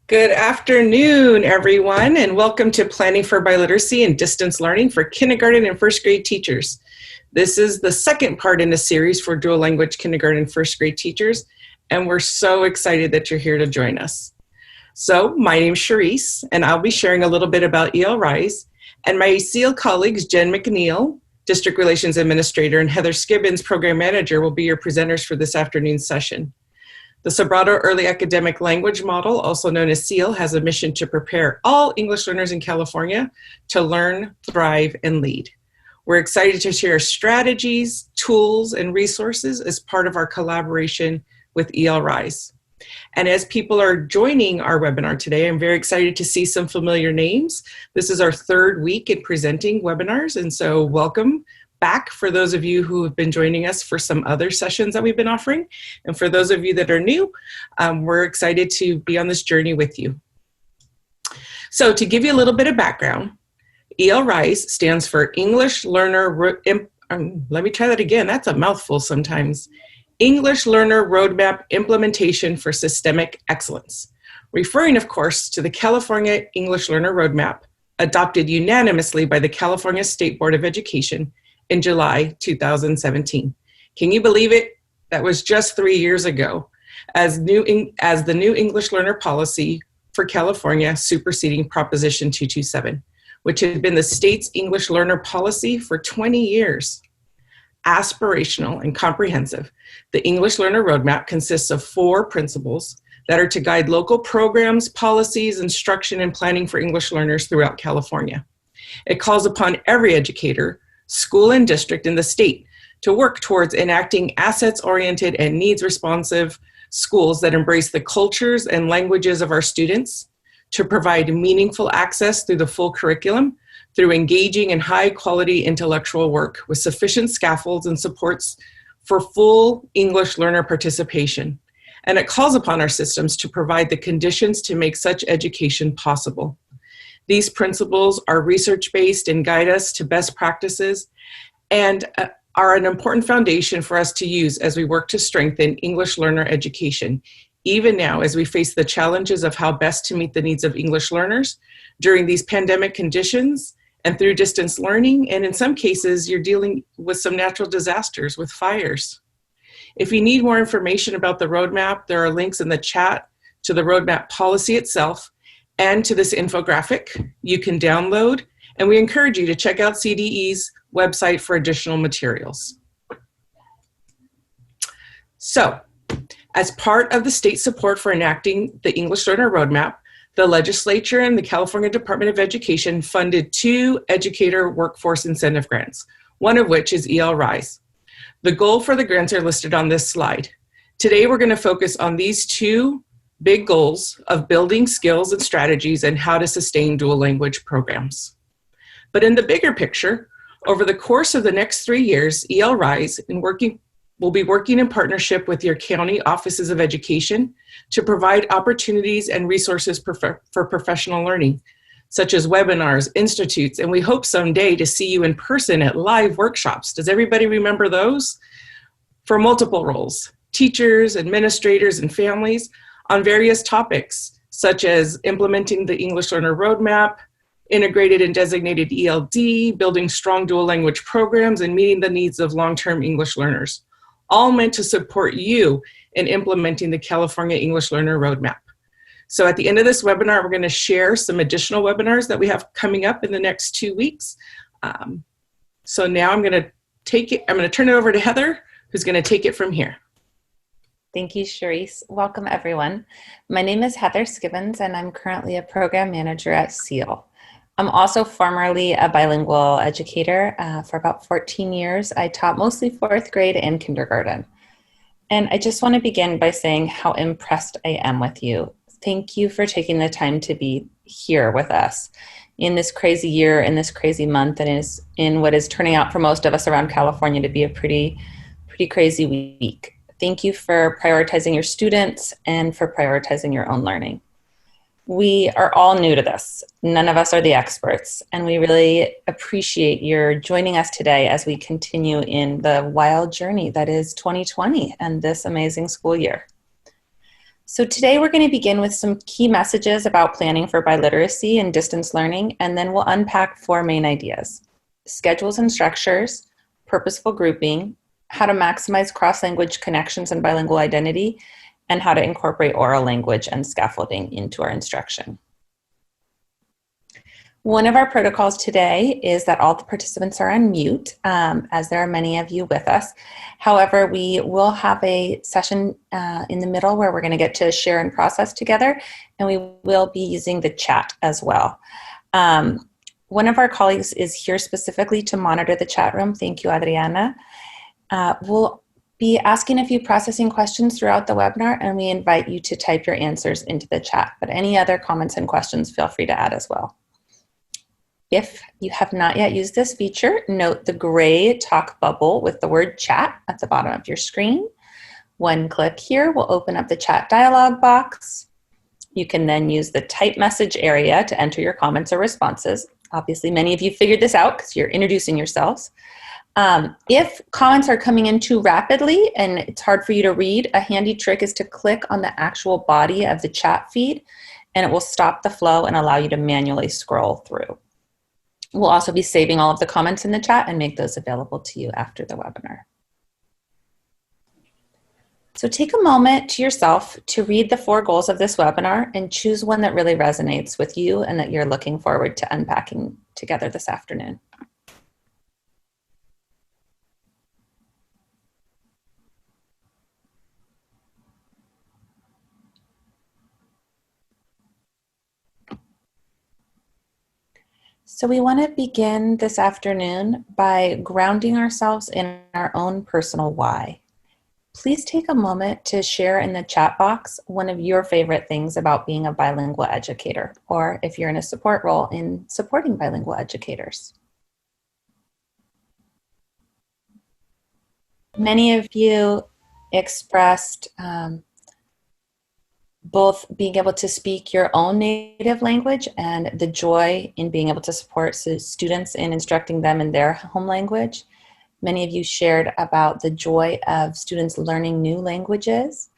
Good afternoon, everyone, and welcome to Planning for Biliteracy and Distance Learning for Kindergarten and First Grade Teachers. This is the second part in a series for dual language kindergarten and first grade teachers, and we're so excited that you're here to join us. So, my name is Charisse, and I'll be sharing a little bit about ELRISE, and my CL colleagues, Jen McNeil, District Relations Administrator, and Heather Skibbins, Program Manager, will be your presenters for this afternoon's session. The Sobrato Early Academic Language Model, also known as SEAL, has a mission to prepare all English learners in California to learn, thrive, and lead. We're excited to share strategies, tools, and resources as part of our collaboration with ELRISE. And as people are joining our webinar today, I'm very excited to see some familiar names. This is our third week in presenting webinars, and so welcome back for those of you who have been joining us for some other sessions that we've been offering. And for those of you that are new, we're excited to be on this journey with you. So to give you a little bit of background, ELRISE stands for English Learner, let me try that again, that's a mouthful sometimes. English Learner Roadmap Implementation for Systemic Excellence, referring of course to the California English Learner Roadmap, adopted unanimously by the California State Board of Education in July 2017. Can you believe it? That was just 3 years ago, as the new English learner policy for California superseding Proposition 227, which had been the state's English learner policy for 20 years. Aspirational and comprehensive, the English Learner Roadmap consists of 4 principles that are to guide local programs, policies, instruction, and planning for English learners throughout California. It calls upon every educator, school and district in the state to work towards enacting assets-oriented and needs-responsive schools that embrace the cultures and languages of our students, to provide meaningful access through the full curriculum, through engaging and high-quality intellectual work with sufficient scaffolds and supports for full English learner participation. And it calls upon our systems to provide the conditions to make such education possible. These principles are research-based and guide us to best practices and are an important foundation for us to use as we work to strengthen English learner education, even now as we face the challenges of how best to meet the needs of English learners during these pandemic conditions and through distance learning, and in some cases, you're dealing with some natural disasters with fires. If you need more information about the roadmap, there are links in the chat to the roadmap policy itself and to this infographic you can download, and we encourage you to check out CDE's website for additional materials. So, as part of the state support for enacting the English Learner Roadmap, the legislature and the California Department of Education funded 2 educator workforce incentive grants, one of which is ELRISE. The goal for the grants are listed on this slide. Today we're going to focus on these 2 big goals of building skills and strategies and how to sustain dual language programs. But in the bigger picture, over the course of the next 3 years, ELRISE will be working in partnership with your county offices of education to provide opportunities and resources for professional learning, such as webinars, institutes, and we hope someday to see you in person at live workshops. Does everybody remember those? For multiple roles, teachers, administrators, and families, on various topics, such as implementing the English Learner Roadmap, integrated and designated ELD, building strong dual language programs, and meeting the needs of long-term English learners, all meant to support you in implementing the California English Learner Roadmap. So at the end of this webinar, we're going to share some additional webinars that we have coming up in the next 2 weeks. So now I'm going to turn it over to Heather, who's going to take it from here. Thank you, Charisse. Welcome, everyone. My name is Heather Skibbins, and I'm currently a program manager at SEAL. I'm also formerly a bilingual educator. For about 14 years, I taught mostly 4th grade and kindergarten. And I just want to begin by saying how impressed I am with you. Thank you for taking the time to be here with us in this crazy year, in this crazy month, and is in what is turning out for most of us around California to be a pretty crazy week. Thank you for prioritizing your students and for prioritizing your own learning. We are all new to this. None of us are the experts, and we really appreciate your joining us today as we continue in the wild journey that is 2020 and this amazing school year. So today we're going to begin with some key messages about planning for biliteracy and distance learning, and then we'll unpack 4 main ideas: schedules and structures, purposeful grouping, how to maximize cross-language connections and bilingual identity, and how to incorporate oral language and scaffolding into our instruction. One of our protocols today is that all the participants are on mute, as there are many of you with us. However, we will have a session in the middle where we're going to get to share and process together, and we will be using the chat as well. One of our colleagues is here specifically to monitor the chat room. Thank you, Adriana. We'll be asking a few processing questions throughout the webinar, and we invite you to type your answers into the chat. But any other comments and questions, feel free to add as well. If you have not yet used this feature, note the gray talk bubble with the word chat at the bottom of your screen. One click here will open up the chat dialog box. You can then use the type message area to enter your comments or responses. Obviously, many of you figured this out because you're introducing yourselves. If comments are coming in too rapidly and it's hard for you to read, a handy trick is to click on the actual body of the chat feed, and it will stop the flow and allow you to manually scroll through. We'll also be saving all of the comments in the chat and make those available to you after the webinar. So take a moment to yourself to read the 4 goals of this webinar and choose one that really resonates with you and that you're looking forward to unpacking together this afternoon. So we want to begin this afternoon by grounding ourselves in our own personal why. Please take a moment to share in the chat box one of your favorite things about being a bilingual educator, or if you're in a support role in supporting bilingual educators. Many of you expressed both being able to speak your own native language and the joy in being able to support students in instructing them in their home language. Many of you shared about the joy of students learning new languages.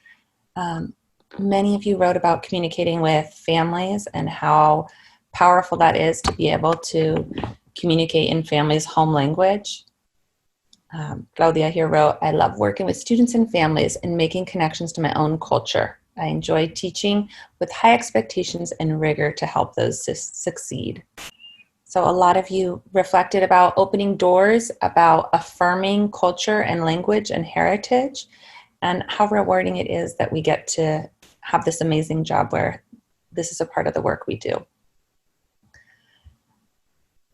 Many of you wrote about communicating with families and how powerful that is to be able to communicate in family's home language. Claudia here wrote, "I love working with students and families and making connections to my own culture. I enjoy teaching with high expectations and rigor to help those succeed." So a lot of you reflected about opening doors, about affirming culture and language and heritage, and how rewarding it is that we get to have this amazing job where this is a part of the work we do.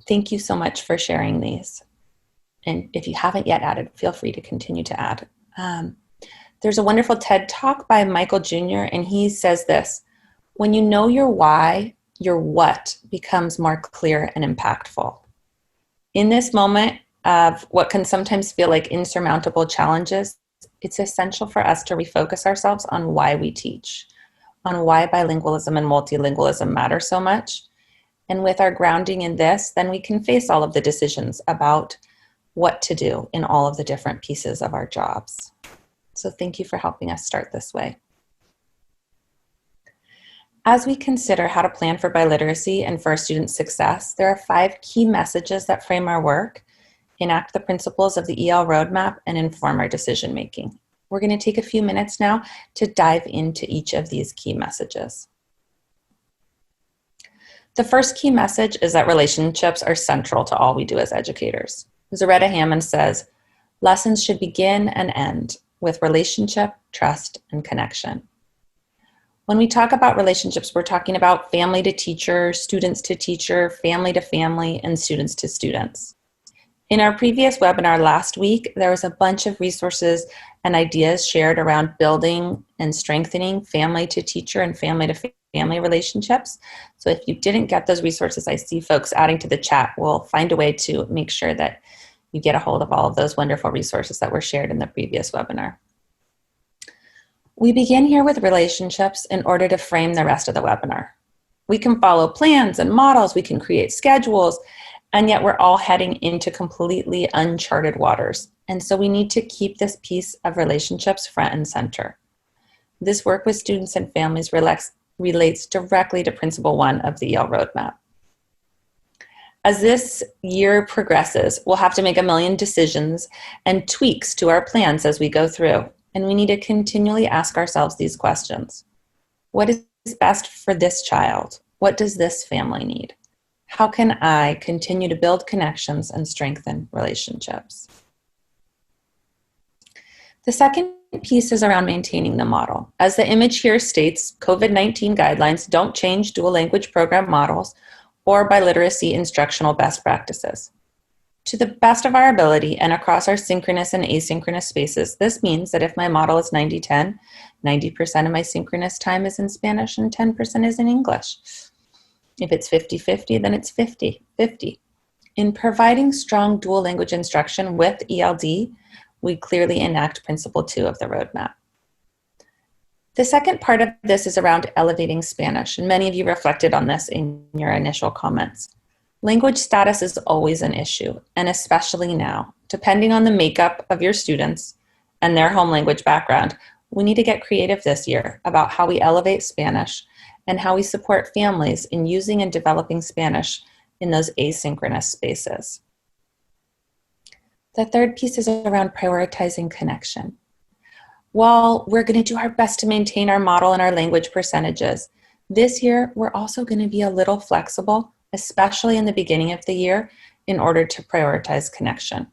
Thank you so much for sharing these. And if you haven't yet added, feel free to continue to add. There's a wonderful TED Talk by Michael Jr., and he says this: when you know your why, your what becomes more clear and impactful. In this moment of what can sometimes feel like insurmountable challenges, it's essential for us to refocus ourselves on why we teach, on why bilingualism and multilingualism matter so much. And with our grounding in this, then we can face all of the decisions about what to do in all of the different pieces of our jobs. So thank you for helping us start this way. As we consider how to plan for biliteracy and for our students' success, there are 5 key messages that frame our work, enact the principles of the EL roadmap, and inform our decision-making. We're going to take a few minutes now to dive into each of these key messages. The first key message is that relationships are central to all we do as educators. Zaretta Hammond says, "Lessons should begin and end with relationship, trust, and connection." When we talk about relationships, we're talking about family to teacher, students to teacher, family to family, and students to students. In our previous webinar last week, there was a bunch of resources and ideas shared around building and strengthening family to teacher and family to family relationships. So if you didn't get those resources, I see folks adding to the chat. We'll find a way to make sure that you get a hold of all of those wonderful resources that were shared in the previous webinar. We begin here with relationships in order to frame the rest of the webinar. We can follow plans and models, we can create schedules, and yet we're all heading into completely uncharted waters. And so we need to keep this piece of relationships front and center. This work with students and families relates directly to Principle 1 of the EL Roadmap. As this year progresses, we'll have to make a million decisions and tweaks to our plans as we go through, and we need to continually ask ourselves these questions. What is best for this child? What does this family need? How can I continue to build connections and strengthen relationships? The second piece is around maintaining the model. As the image here states, COVID-19 guidelines don't change dual language program models or biliteracy instructional best practices. To the best of our ability and across our synchronous and asynchronous spaces, this means that if my model is 90-10, 90% of my synchronous time is in Spanish and 10% is in English. If it's 50-50, then it's 50-50. In providing strong dual language instruction with ELD, we clearly enact Principle 2 of the roadmap. The second part of this is around elevating Spanish, and many of you reflected on this in your initial comments. Language status is always an issue, and especially now. Depending on the makeup of your students and their home language background, we need to get creative this year about how we elevate Spanish and how we support families in using and developing Spanish in those asynchronous spaces. The third piece is around prioritizing connection. While we're going to do our best to maintain our model and our language percentages, this year we're also going to be a little flexible, especially in the beginning of the year, in order to prioritize connection.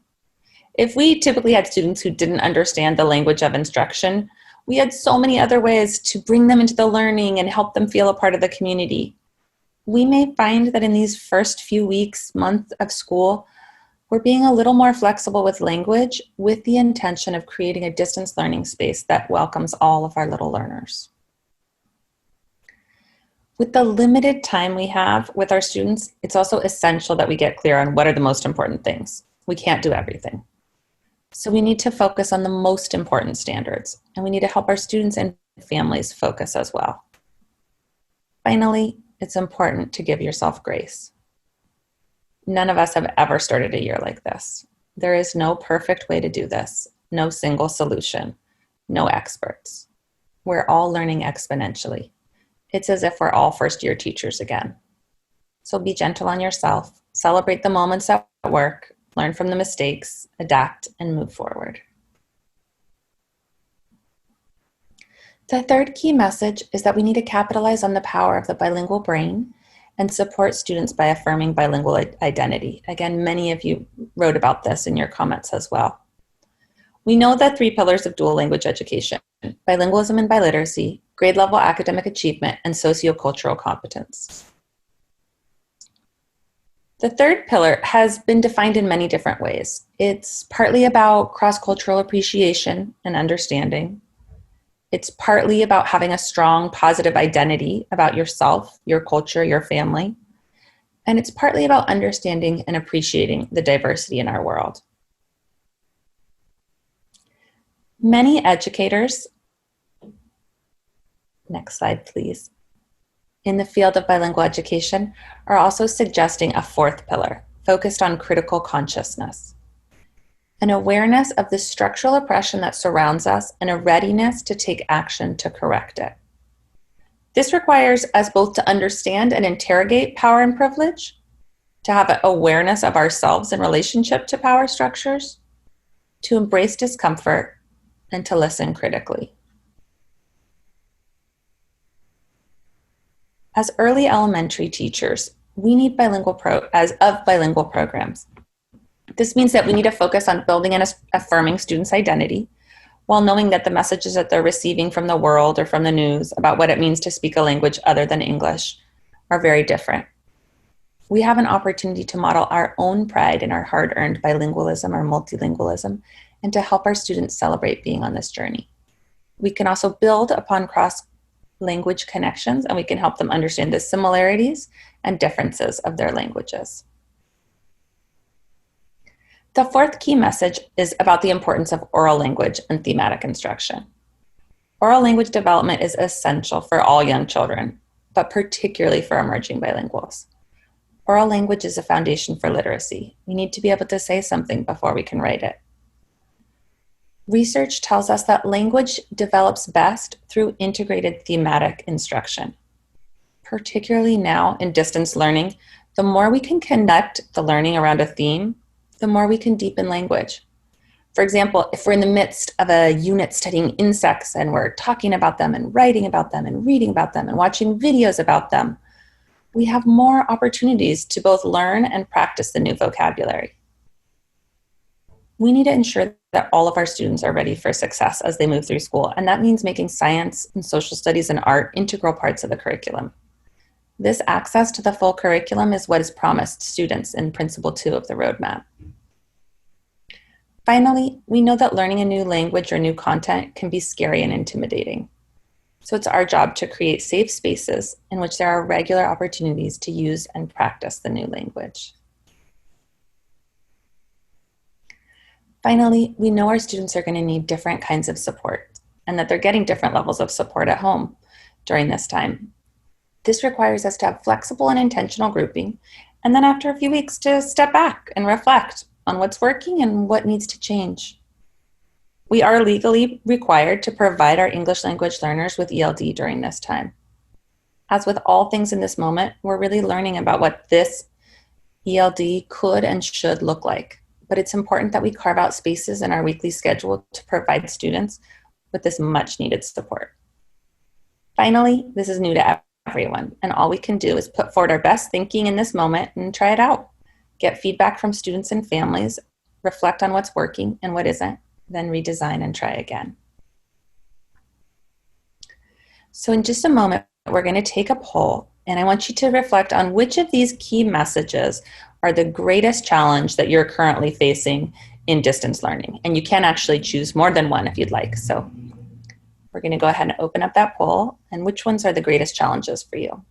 If we typically had students who didn't understand the language of instruction, we had so many other ways to bring them into the learning and help them feel a part of the community. We may find that in these first few weeks, month of school, we're being a little more flexible with language with the intention of creating a distance learning space that welcomes all of our little learners. With the limited time we have with our students, it's also essential that we get clear on what are the most important things. We can't do everything. So we need to focus on the most important standards, and we need to help our students and families focus as well. Finally, it's important to give yourself grace. None of us have ever started a year like this. There is no perfect way to do this, no single solution, no experts. We're all learning exponentially. It's as if we're all first-year teachers again. So be gentle on yourself, celebrate the moments at work, learn from the mistakes, adapt, and move forward. The third key message is that we need to capitalize on the power of the bilingual brain and support students by affirming bilingual identity. Again, many of you wrote about this in your comments as well. We know the 3 pillars of dual language education: bilingualism and biliteracy, grade level academic achievement, and sociocultural competence. The third pillar has been defined in many different ways. It's partly about cross-cultural appreciation and understanding. It's partly about having a strong, positive identity about yourself, your culture, your family. And it's partly about understanding and appreciating the diversity in our world. Many educators, next slide please, in the field of bilingual education are also suggesting a 4th pillar focused on critical consciousness. An awareness of the structural oppression that surrounds us and a readiness to take action to correct it. This requires us both to understand and interrogate power and privilege, to have an awareness of ourselves in relationship to power structures, to embrace discomfort, and to listen critically. As early elementary teachers, we need bilingual programs. This means that we need to focus on building and affirming students' identity while knowing that the messages that they're receiving from the world or from the news about what it means to speak a language other than English are very different. We have an opportunity to model our own pride in our hard-earned bilingualism or multilingualism and to help our students celebrate being on this journey. We can also build upon cross-language connections, and we can help them understand the similarities and differences of their languages. The 4th key message is about the importance of oral language and thematic instruction. Oral language development is essential for all young children, but particularly for emerging bilinguals. Oral language is a foundation for literacy. We need to be able to say something before we can write it. Research tells us that language develops best through integrated thematic instruction. Particularly now in distance learning, the more we can connect the learning around a theme, the more we can deepen language. For example, if we're in the midst of a unit studying insects and we're talking about them and writing about them and reading about them and watching videos about them, we have more opportunities to both learn and practice the new vocabulary. We need to ensure that all of our students are ready for success as they move through school, and that means making science and social studies and art integral parts of the curriculum. This access to the full curriculum is what is promised students in Principle 2 of the roadmap. Finally, we know that learning a new language or new content can be scary and intimidating. So it's our job to create safe spaces in which there are regular opportunities to use and practice the new language. Finally, we know our students are going to need different kinds of support and that they're getting different levels of support at home during this time. This requires us to have flexible and intentional grouping, and then after a few weeks to step back and reflect on what's working and what needs to change. We are legally required to provide our English language learners with ELD during this time. As with all things in this moment, we're really learning about what this ELD could and should look like. But it's important that we carve out spaces in our weekly schedule to provide students with this much needed support. Finally, this is new to everyone, and all we can do is put forward our best thinking in this moment and try it out. Get feedback from students and families, reflect on what's working and what isn't, then redesign and try again. So in just a moment, we're going to take a poll, and I want you to reflect on which of these key messages are the greatest challenge that you're currently facing in distance learning. And you can actually choose more than one if you'd like. So we're going to go ahead and open up that poll, and which ones are the greatest challenges for you?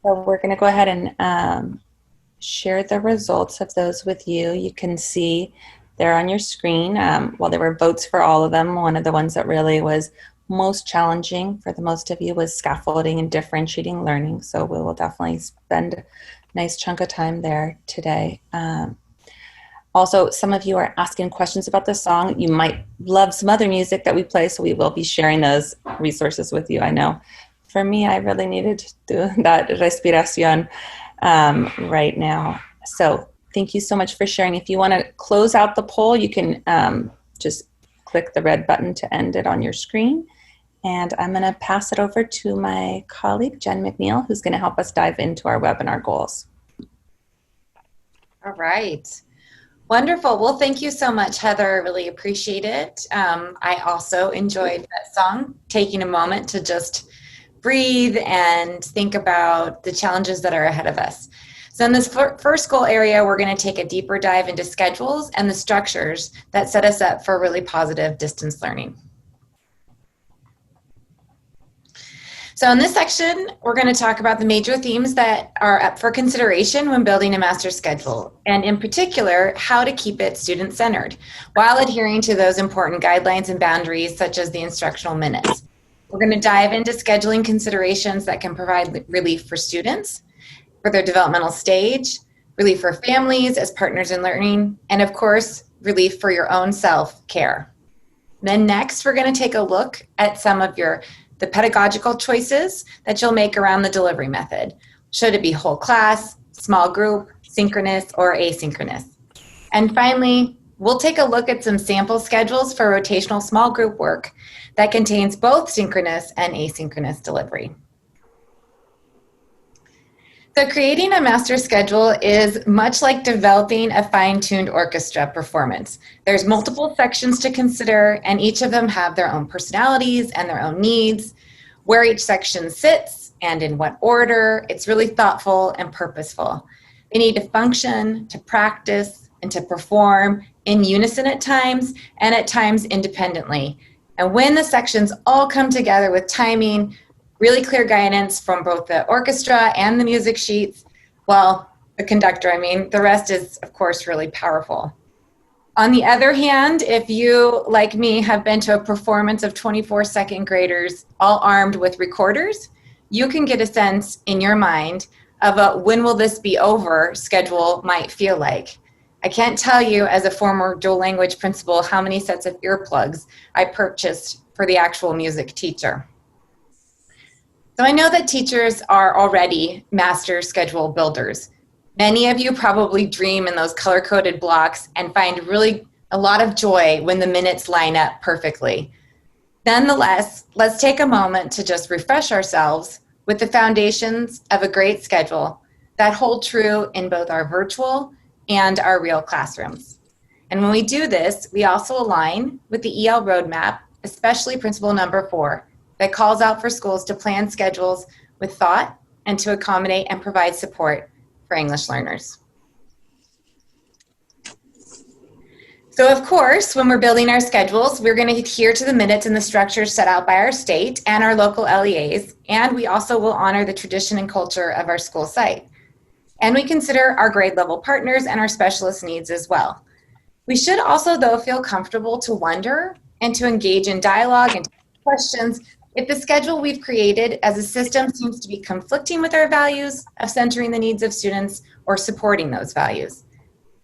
So we're going to go ahead and share the results of those with you. You can see there on your screen. While there were votes for all of them, one of the ones that really was most challenging for the most of you was scaffolding and differentiating learning. So we will definitely spend a nice chunk of time there today. Also, some of you are asking questions about the song. You might love some other music that we play, so we will be sharing those resources with you. I know for me, I really needed to do that respiración right now. So thank you so much for sharing. If you want to close out the poll, you can just click the red button to end it on your screen. And I'm going to pass it over to my colleague, Jen McNeil, who's going to help us dive into our webinar goals. All right. Wonderful. Well, thank you so much, Heather. I really appreciate it. I also enjoyed that song, taking a moment to just breathe and think about the challenges that are ahead of us. So in this first goal area, we're going to take a deeper dive into schedules and the structures that set us up for really positive distance learning. So in this section, we're going to talk about the major themes that are up for consideration when building a master schedule, and in particular, how to keep it student-centered while adhering to those important guidelines and boundaries such as the instructional minutes. We're going to dive into scheduling considerations that can provide relief for students, for their developmental stage, relief for families as partners in learning, and of course, relief for your own self-care. Then next, we're going to take a look at some of the pedagogical choices that you'll make around the delivery method. Should it be whole class, small group, synchronous, or asynchronous? And finally, we'll take a look at some sample schedules for rotational small group work that contains both synchronous and asynchronous delivery. So creating a master schedule is much like developing a fine-tuned orchestra performance. There's multiple sections to consider, and each of them have their own personalities and their own needs, where each section sits and in what order. It's really thoughtful and purposeful. They need to function, to practice, and to perform in unison at times, and at times independently. And when the sections all come together with timing, really clear guidance from both the orchestra and the music sheets, well, the conductor, the rest is, of course, really powerful. On the other hand, if you, like me, have been to a performance of 24 second graders all armed with recorders, you can get a sense in your mind of a when will this be over schedule might feel like. I can't tell you as a former dual language principal how many sets of earplugs I purchased for the actual music teacher. So I know that teachers are already master schedule builders. Many of you probably dream in those color-coded blocks and find really a lot of joy when the minutes line up perfectly. Nonetheless, let's take a moment to just refresh ourselves with the foundations of a great schedule that hold true in both our virtual and our real classrooms. And when we do this, we also align with the EL roadmap, especially principle number 4, that calls out for schools to plan schedules with thought and to accommodate and provide support for English learners. So of course, when we're building our schedules, we're going to adhere to the minutes and the structures set out by our state and our local LEAs, and we also will honor the tradition and culture of our school site. And we consider our grade level partners and our specialist needs as well. We should also, though, feel comfortable to wonder and to engage in dialogue and questions if the schedule we've created as a system seems to be conflicting with our values of centering the needs of students or supporting those values.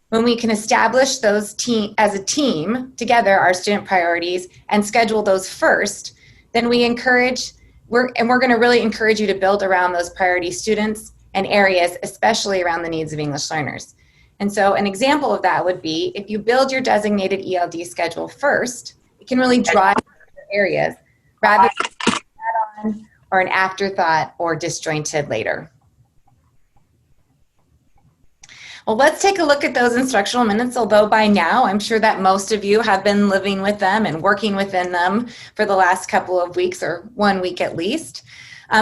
When we can establish those as a team together, our student priorities, and schedule those first, then we're going to really encourage you to build around those priority students and areas, especially around the needs of English learners. And so an example of that would be if you build your designated ELD schedule first, it can really drive areas rather than an add-on or an afterthought or disjointed later. Well, let's take a look at those instructional minutes, although by now I'm sure that most of you have been living with them and working within them for the last couple of weeks or 1 week at least.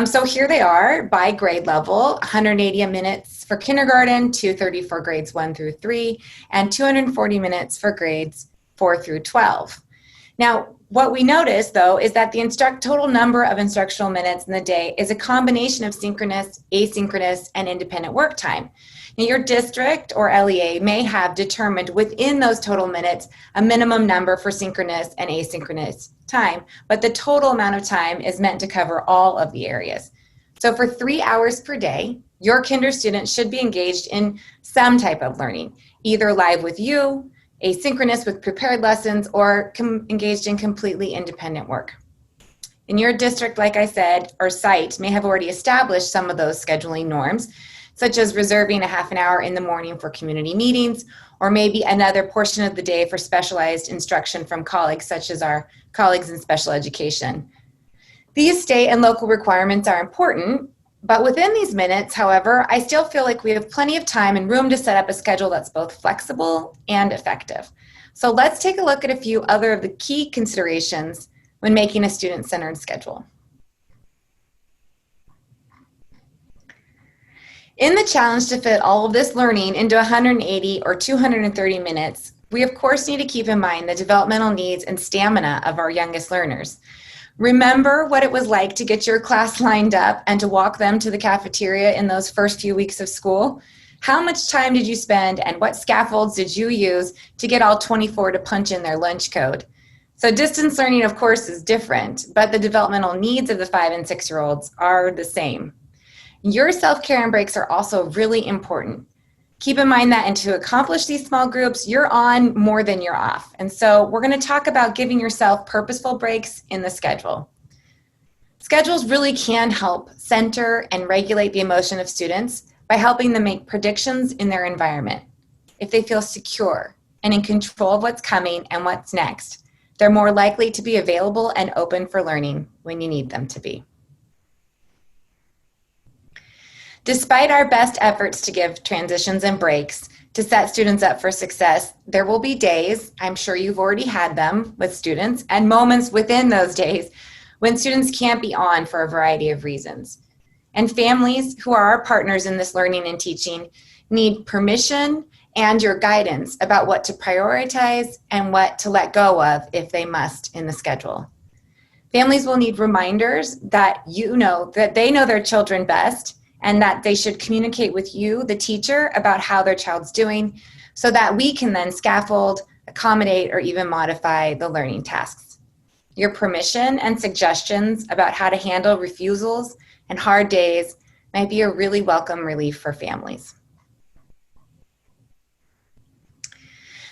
So here they are by grade level: 180 minutes for kindergarten, 230 for grades 1 through 3, and 240 minutes for grades 4 through 12. Now, what we notice, though, is that the total number of instructional minutes in the day is a combination of synchronous, asynchronous, and independent work time. Now, your district or LEA may have determined within those total minutes a minimum number for synchronous and asynchronous time, but the total amount of time is meant to cover all of the areas. So for 3 hours per day, your kinder student should be engaged in some type of learning, either live with you, asynchronous with prepared lessons, or engaged in completely independent work. In your district, like I said, or site may have already established some of those scheduling norms, such as reserving a half an hour in the morning for community meetings, or maybe another portion of the day for specialized instruction from colleagues, such as our colleagues in special education. These state and local requirements are important, but within these minutes, however, I still feel like we have plenty of time and room to set up a schedule that's both flexible and effective. So let's take a look at a few other of the key considerations when making a student-centered schedule. In the challenge to fit all of this learning into 180 or 230 minutes, we of course need to keep in mind the developmental needs and stamina of our youngest learners. Remember what it was like to get your class lined up and to walk them to the cafeteria in those first few weeks of school? How much time did you spend and what scaffolds did you use to get all 24 to punch in their lunch code? So distance learning, of course, is different, but the developmental needs of the 5- and 6-year-olds are the same. Your self-care and breaks are also really important. Keep in mind that and to accomplish these small groups, you're on more than you're off. And so we're going to talk about giving yourself purposeful breaks in the schedule. Schedules really can help center and regulate the emotion of students by helping them make predictions in their environment. If they feel secure and in control of what's coming and what's next, they're more likely to be available and open for learning when you need them to be. Despite our best efforts to give transitions and breaks to set students up for success, there will be days, I'm sure you've already had them with students, and moments within those days when students can't be on for a variety of reasons. And families who are our partners in this learning and teaching need permission and your guidance about what to prioritize and what to let go of if they must in the schedule. Families will need reminders that they know their children best and that they should communicate with you, the teacher, about how their child's doing so that we can then scaffold, accommodate, or even modify the learning tasks. Your permission and suggestions about how to handle refusals and hard days might be a really welcome relief for families.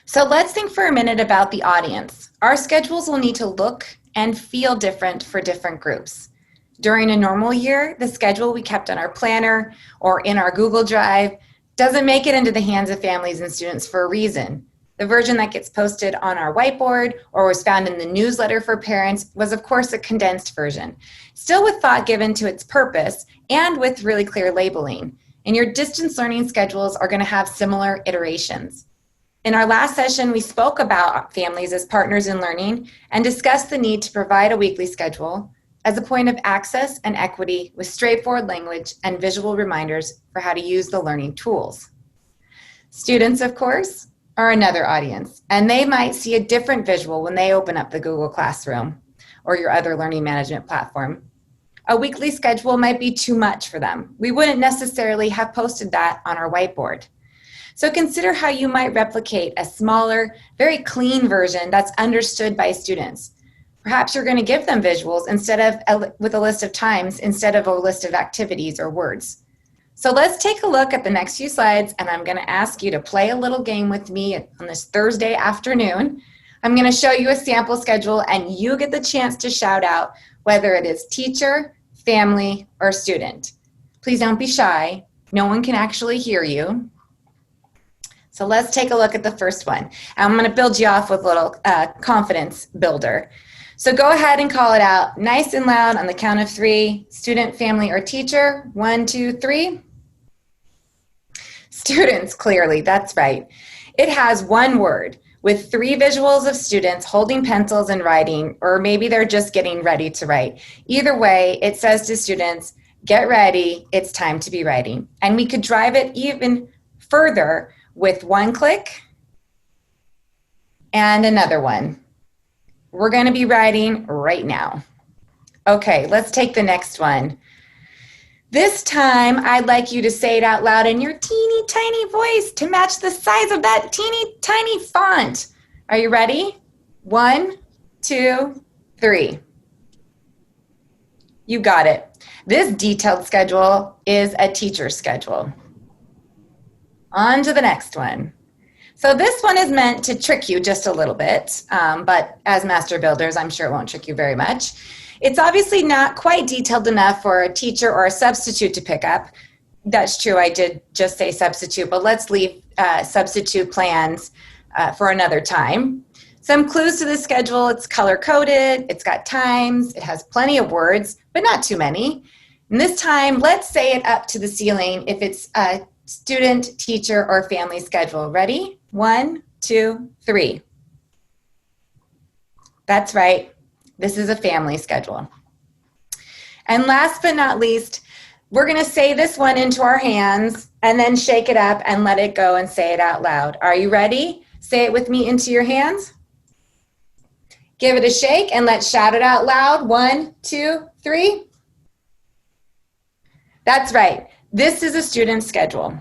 So let's think for a minute about the audience. Our schedules will need to look and feel different for different groups. During a normal year, the schedule we kept on our planner or in our Google Drive doesn't make it into the hands of families and students for a reason. The version that gets posted on our whiteboard or was found in the newsletter for parents was, of course, a condensed version, still with thought given to its purpose and with really clear labeling. And your distance learning schedules are going to have similar iterations. In our last session, we spoke about families as partners in learning and discussed the need to provide a weekly schedule as a point of access and equity with straightforward language and visual reminders for how to use the learning tools. Students, of course, are another audience, and they might see a different visual when they open up the Google Classroom or your other learning management platform. A weekly schedule might be too much for them. We wouldn't necessarily have posted that on our whiteboard. So consider how you might replicate a smaller, very clean version that's understood by students. Perhaps you're going to give them visuals with a list of times instead of a list of activities or words. So let's take a look at the next few slides, and I'm going to ask you to play a little game with me on this Thursday afternoon. I'm going to show you a sample schedule, and you get the chance to shout out whether it is teacher, family, or student. Please don't be shy. No one can actually hear you. So let's take a look at the first one. I'm going to build you off with a little confidence builder. So go ahead and call it out nice and loud on the count of 3. Student, family, or teacher. 1, 2, 3. Students, clearly, that's right. It has one word with 3 visuals of students holding pencils and writing, or maybe they're just getting ready to write. Either way, it says to students, get ready, it's time to be writing. And we could drive it even further with one click and another one. We're going to be writing right now. Okay, let's take the next one. This time, I'd like you to say it out loud in your teeny tiny voice to match the size of that teeny tiny font. Are you ready? 1, 2, 3. You got it. This detailed schedule is a teacher schedule. On to the next one. So this one is meant to trick you just a little bit, but as master builders, I'm sure it won't trick you very much. It's obviously not quite detailed enough for a teacher or a substitute to pick up. That's true, I did just say substitute, but let's leave substitute plans for another time. Some clues to the schedule: it's color-coded, it's got times, it has plenty of words, but not too many. And this time, let's say it up to the ceiling if it's a student, teacher, or family schedule. Ready? 1, 2, 3. That's right. This is a family schedule. And last but not least, we're going to say this one into our hands and then shake it up and let it go and say it out loud. Are you ready? Say it with me into your hands. Give it a shake and let's shout it out loud. 1, 2, 3. That's right. This is a student schedule.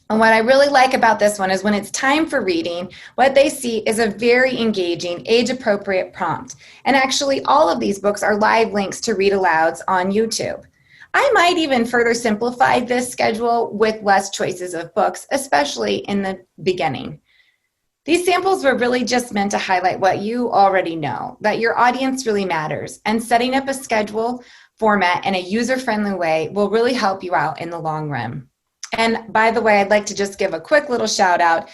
And what I really like about this one is when it's time for reading, what they see is a very engaging, age-appropriate prompt. And actually, all of these books are live links to read alouds on YouTube. I might even further simplify this schedule with less choices of books, especially in the beginning. These samples were really just meant to highlight what you already know, that your audience really matters, and setting up a schedule format in a user-friendly way will really help you out in the long run. And by the way, I'd like to just give a quick little shout out,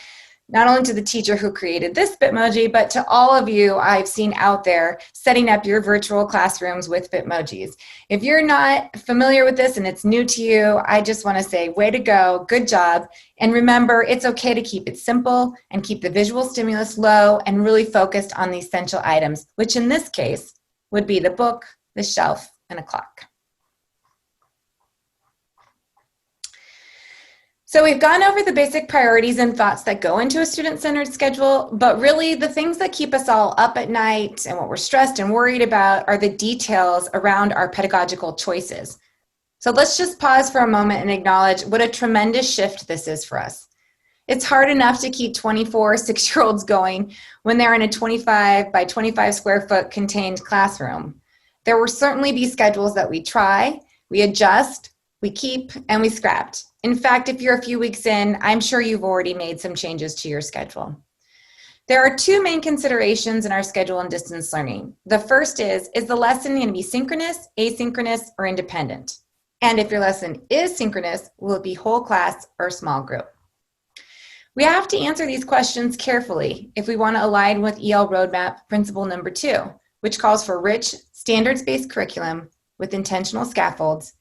not only to the teacher who created this Bitmoji, but to all of you I've seen out there setting up your virtual classrooms with Bitmojis. If you're not familiar with this and it's new to you, I just want to say, way to go, good job. And remember, it's okay to keep it simple and keep the visual stimulus low and really focused on the essential items, which in this case would be the book, the shelf, and a clock. So we've gone over the basic priorities and thoughts that go into a student-centered schedule, but really the things that keep us all up at night and what we're stressed and worried about are the details around our pedagogical choices. So let's just pause for a moment and acknowledge what a tremendous shift this is for us. It's hard enough to keep 24 6-year-olds going when they're in a 25 by 25 square foot contained classroom. There will certainly be schedules that we try, we adjust, we keep, and we scrapped. In fact, if you're a few weeks in, I'm sure you've already made some changes to your schedule. There are two main considerations in our schedule and distance learning. The first is the lesson going to be synchronous, asynchronous, or independent? And if your lesson is synchronous, will it be whole class or small group? We have to answer these questions carefully if we want to align with EL Roadmap Principle number 2, which calls for rich, standards-based curriculum with intentional scaffolds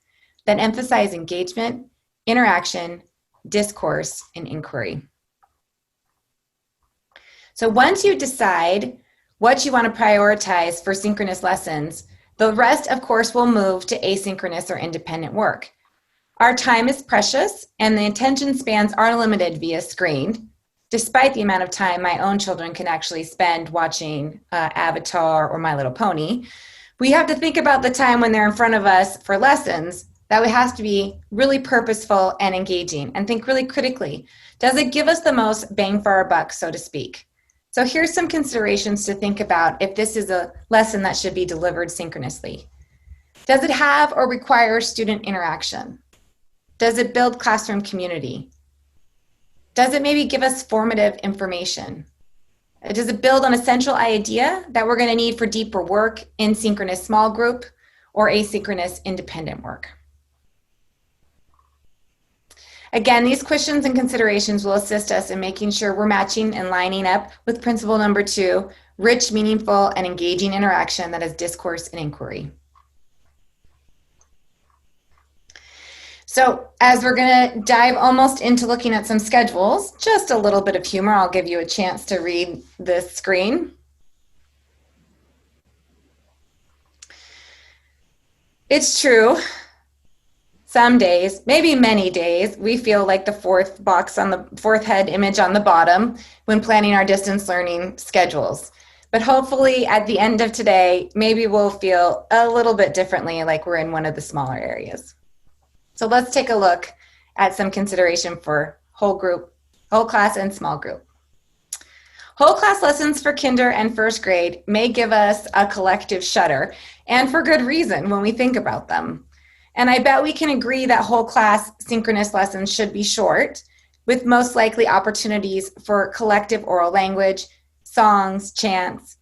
that emphasize engagement, interaction, discourse, and inquiry. So once you decide what you want to prioritize for synchronous lessons, the rest, of course, will move to asynchronous or independent work. Our time is precious, and the attention spans are limited via screen, despite the amount of time my own children can actually spend watching Avatar or My Little Pony. We have to think about the time when they're in front of us for lessons, that we have to be really purposeful and engaging, and think really critically. Does it give us the most bang for our buck, so to speak? So here's some considerations to think about if this is a lesson that should be delivered synchronously. Does it have or require student interaction? Does it build classroom community? Does it maybe give us formative information? Does it build on a central idea that we're going to need for deeper work in synchronous small group or asynchronous independent work? Again, these questions and considerations will assist us in making sure we're matching and lining up with principle number 2, rich, meaningful, and engaging interaction that is discourse and inquiry. So as we're going to dive almost into looking at some schedules, just a little bit of humor. I'll give you a chance to read this screen. It's true. Some days, maybe many days, we feel like the fourth head image on the bottom when planning our distance learning schedules. But hopefully at the end of today, maybe we'll feel a little bit differently, like we're in one of the smaller areas. So let's take a look at some consideration for whole class and small group. Whole class lessons for kinder and first grade may give us a collective shudder, and for good reason when we think about them. And I bet we can agree that whole class synchronous lessons should be short, with most likely opportunities for collective oral language, songs, chants.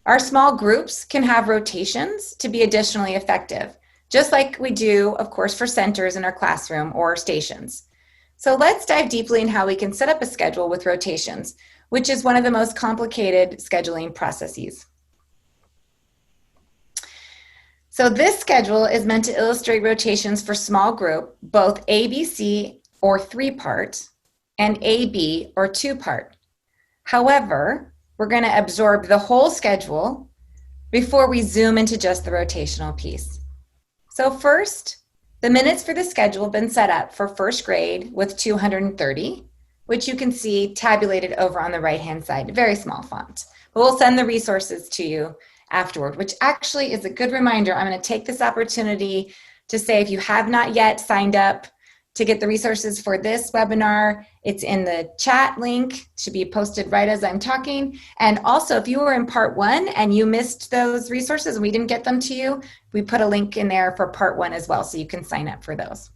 Our small groups can have rotations to be additionally effective, just like we do, of course, for centers in our classroom or stations. So let's dive deeply in how we can set up a schedule with rotations, which is one of the most complicated scheduling processes. So this schedule is meant to illustrate rotations for small group, both ABC or 3-part and AB or 2-part. However, we're going to absorb the whole schedule before we zoom into just the rotational piece. So first, the minutes for the schedule have been set up for first grade with 230, which you can see tabulated over on the right-hand side, very small font. But we'll send the resources to you afterward, which actually is a good reminder. I'm going to take this opportunity to say if you have not yet signed up to get the resources for this webinar, it's in the chat link. It should be posted right as I'm talking. And also, if you were in part 1 and you missed those resources and we didn't get them to you, we put a link in there for part 1 as well, so you can sign up for those.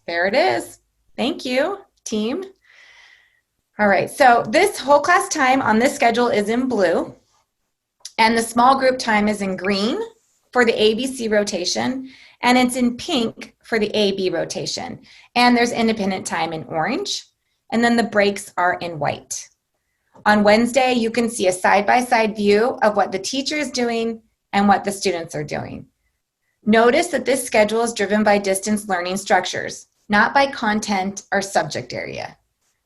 There it is. Thank you, team. All right, so this whole class time on this schedule is in blue. And the small group time is in green for the ABC rotation, and it's in pink for the AB rotation. And there's independent time in orange, and then the breaks are in white. On Wednesday, you can see a side-by-side view of what the teacher is doing and what the students are doing. Notice that this schedule is driven by distance learning structures, not by content or subject area.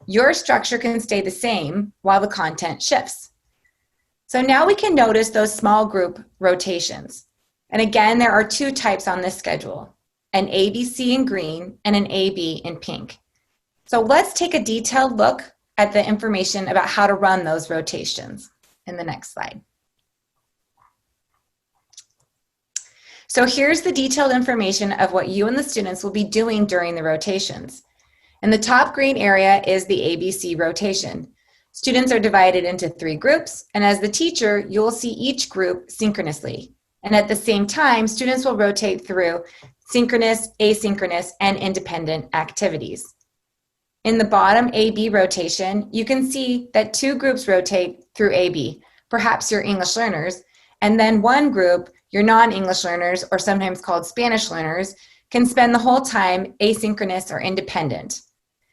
Your structure can stay the same while the content shifts. So now we can notice those small group rotations. And again, there are 2 types on this schedule, an ABC in green and an AB in pink. So let's take a detailed look at the information about how to run those rotations in the next slide. So here's the detailed information of what you and the students will be doing during the rotations. In the top green area is the ABC rotation. Students are divided into 3 groups, and as the teacher, you'll see each group synchronously. And at the same time, students will rotate through synchronous, asynchronous, and independent activities. In the bottom AB rotation, you can see that 2 groups rotate through AB, perhaps your English learners, and then one group, your non-English learners, or sometimes called Spanish learners, can spend the whole time asynchronous or independent.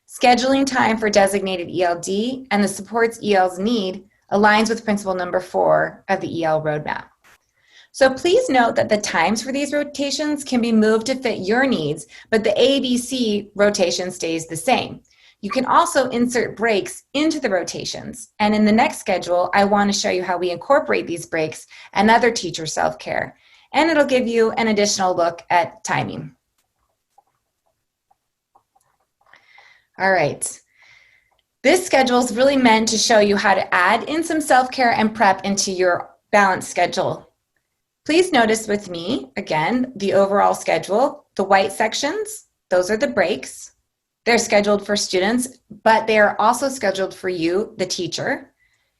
Scheduling time for designated ELD and the supports ELs need aligns with principle number 4 of the EL roadmap. So please note that the times for these rotations can be moved to fit your needs, but the ABC rotation stays the same. You can also insert breaks into the rotations. And in the next schedule, I want to show you how we incorporate these breaks and other teacher self-care. And it'll give you an additional look at timing. All right. This schedule is really meant to show you how to add in some self-care and prep into your balanced schedule. Please notice with me, again, the overall schedule. The white sections, those are the breaks. They're scheduled for students, but they are also scheduled for you, the teacher.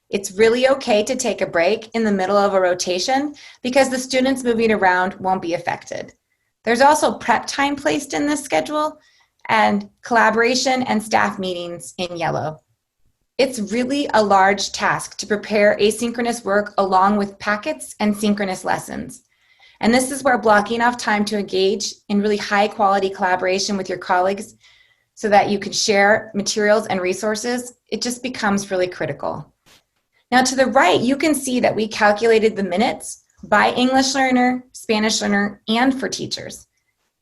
It's really okay to take a break in the middle of a rotation because the students moving around won't be affected. There's also prep time placed in this schedule and collaboration and staff meetings in yellow. It's really a large task to prepare asynchronous work along with packets and synchronous lessons. And this is where blocking off time to engage in really high quality collaboration with your colleagues so that you can share materials and resources, it just becomes really critical. Now to the right, you can see that we calculated the minutes by English learner, Spanish learner, and for teachers.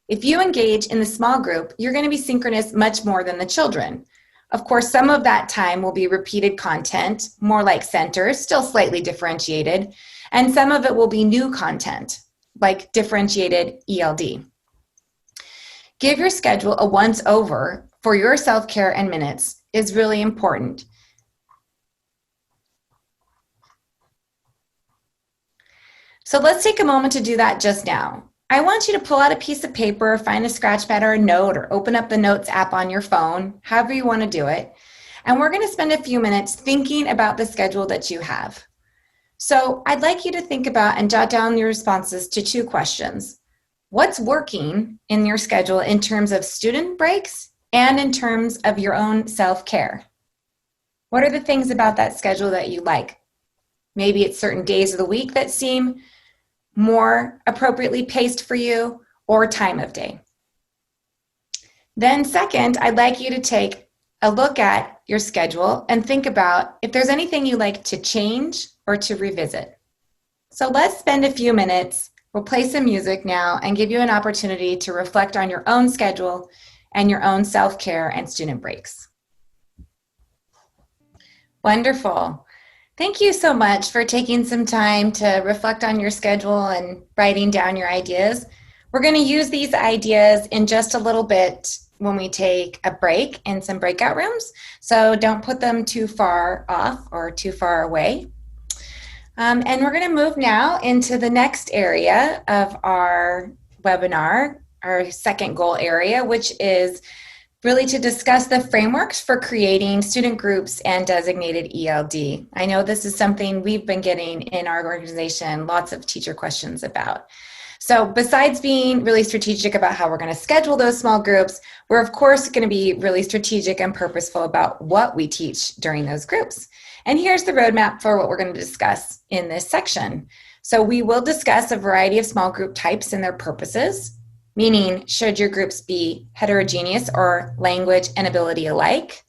If you engage in the small group, you're going to be synchronous much more than the children. Of course, some of that time will be repeated content, more like centers, still slightly differentiated, and some of it will be new content, like differentiated ELD. Give your schedule a once-over for your self-care and minutes is really important. So let's take a moment to do that just now. I want you to pull out a piece of paper, find a scratch pad or a note, or open up the Notes app on your phone, however you want to do it. And we're going to spend a few minutes thinking about the schedule that you have. So I'd like you to think about and jot down your responses to 2 questions. What's working in your schedule in terms of student breaks and in terms of your own self-care? What are the things about that schedule that you like? Maybe it's certain days of the week that seem more appropriately paced for you, or time of day. Then second, I'd like you to take a look at your schedule and think about if there's anything you like to change or to revisit. So let's spend a few minutes, we'll play some music now and give you an opportunity to reflect on your own schedule and your own self-care and student breaks. Wonderful. Thank you so much for taking some time to reflect on your schedule and writing down your ideas. We're going to use these ideas in just a little bit when we take a break in some breakout rooms, so don't put them too far off or too far away. And we're going to move now into the next area of our webinar, our second goal area, which is really to discuss the frameworks for creating student groups and designated ELD. I know this is something we've been getting in our organization lots of teacher questions about. So besides being really strategic about how we're going to schedule those small groups, we're of course going to be really strategic and purposeful about what we teach during those groups. And here's the roadmap for what we're going to discuss in this section. So we will discuss a variety of small group types and their purposes, meaning should your groups be heterogeneous or language and ability alike?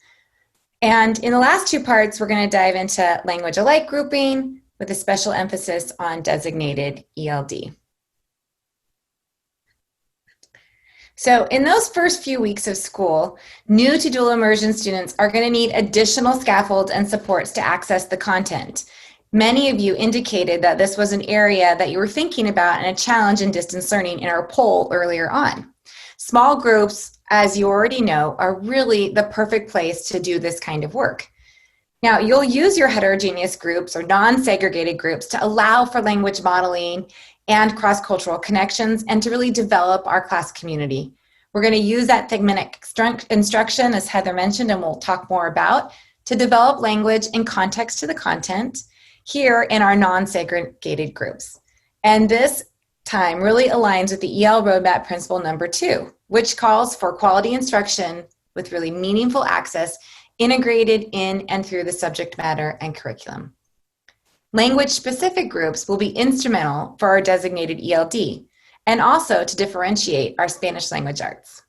And in the last 2 parts, we're going to dive into language alike grouping with a special emphasis on designated ELD. So in those first few weeks of school, new to dual immersion students are going to need additional scaffolds and supports to access the content. Many of you indicated that this was an area that you were thinking about and a challenge in distance learning in our poll earlier on. Small groups, as you already know, are really the perfect place to do this kind of work. Now, you'll use your heterogeneous groups or non-segregated groups to allow for language modeling and cross-cultural connections and to really develop our class community. We're going to use that thematic instruction, as Heather mentioned, and we'll talk more about, to develop language in context to the content here in our non-segregated groups. And this time really aligns with the EL Roadmap Principle number 2, which calls for quality instruction with really meaningful access integrated in and through the subject matter and curriculum. Language-specific groups will be instrumental for our designated ELD and also to differentiate our Spanish language arts.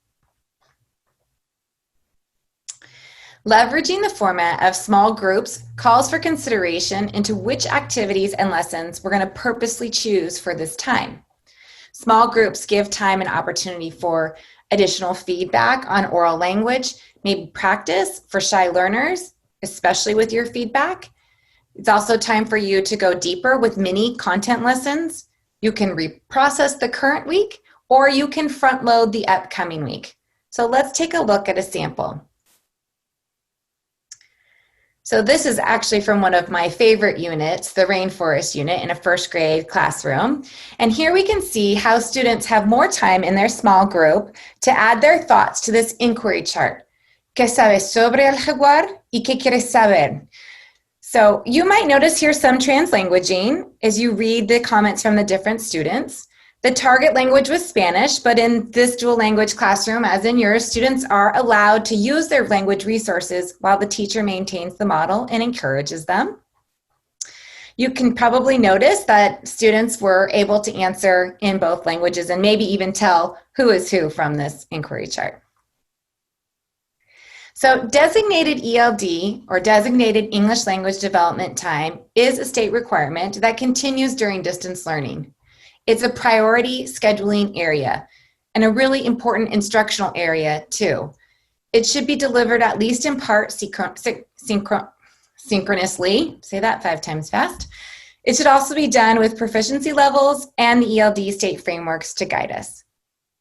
Leveraging the format of small groups calls for consideration into which activities and lessons we're going to purposely choose for this time. Small groups give time and opportunity for additional feedback on oral language, maybe practice for shy learners, especially with your feedback. It's also time for you to go deeper with mini content lessons. You can reprocess the current week, or you can front load the upcoming week. So let's take a look at a sample. So this is actually from one of my favorite units, the Rainforest unit in a first grade classroom. And here we can see how students have more time in their small group to add their thoughts to this inquiry chart. ¿Qué sabes sobre el jaguar y qué quieres saber? So you might notice here some translanguaging as you read the comments from the different students. The target language was Spanish, but in this dual language classroom, as in yours, students are allowed to use their language resources while the teacher maintains the model and encourages them. You can probably notice that students were able to answer in both languages and maybe even tell who is who from this inquiry chart. So designated ELD, or designated English language development time, is a state requirement that continues during distance learning. It's a priority scheduling area and a really important instructional area too. It should be delivered at least in part synchronously. Say that 5 times fast. It should also be done with proficiency levels and the ELD state frameworks to guide us.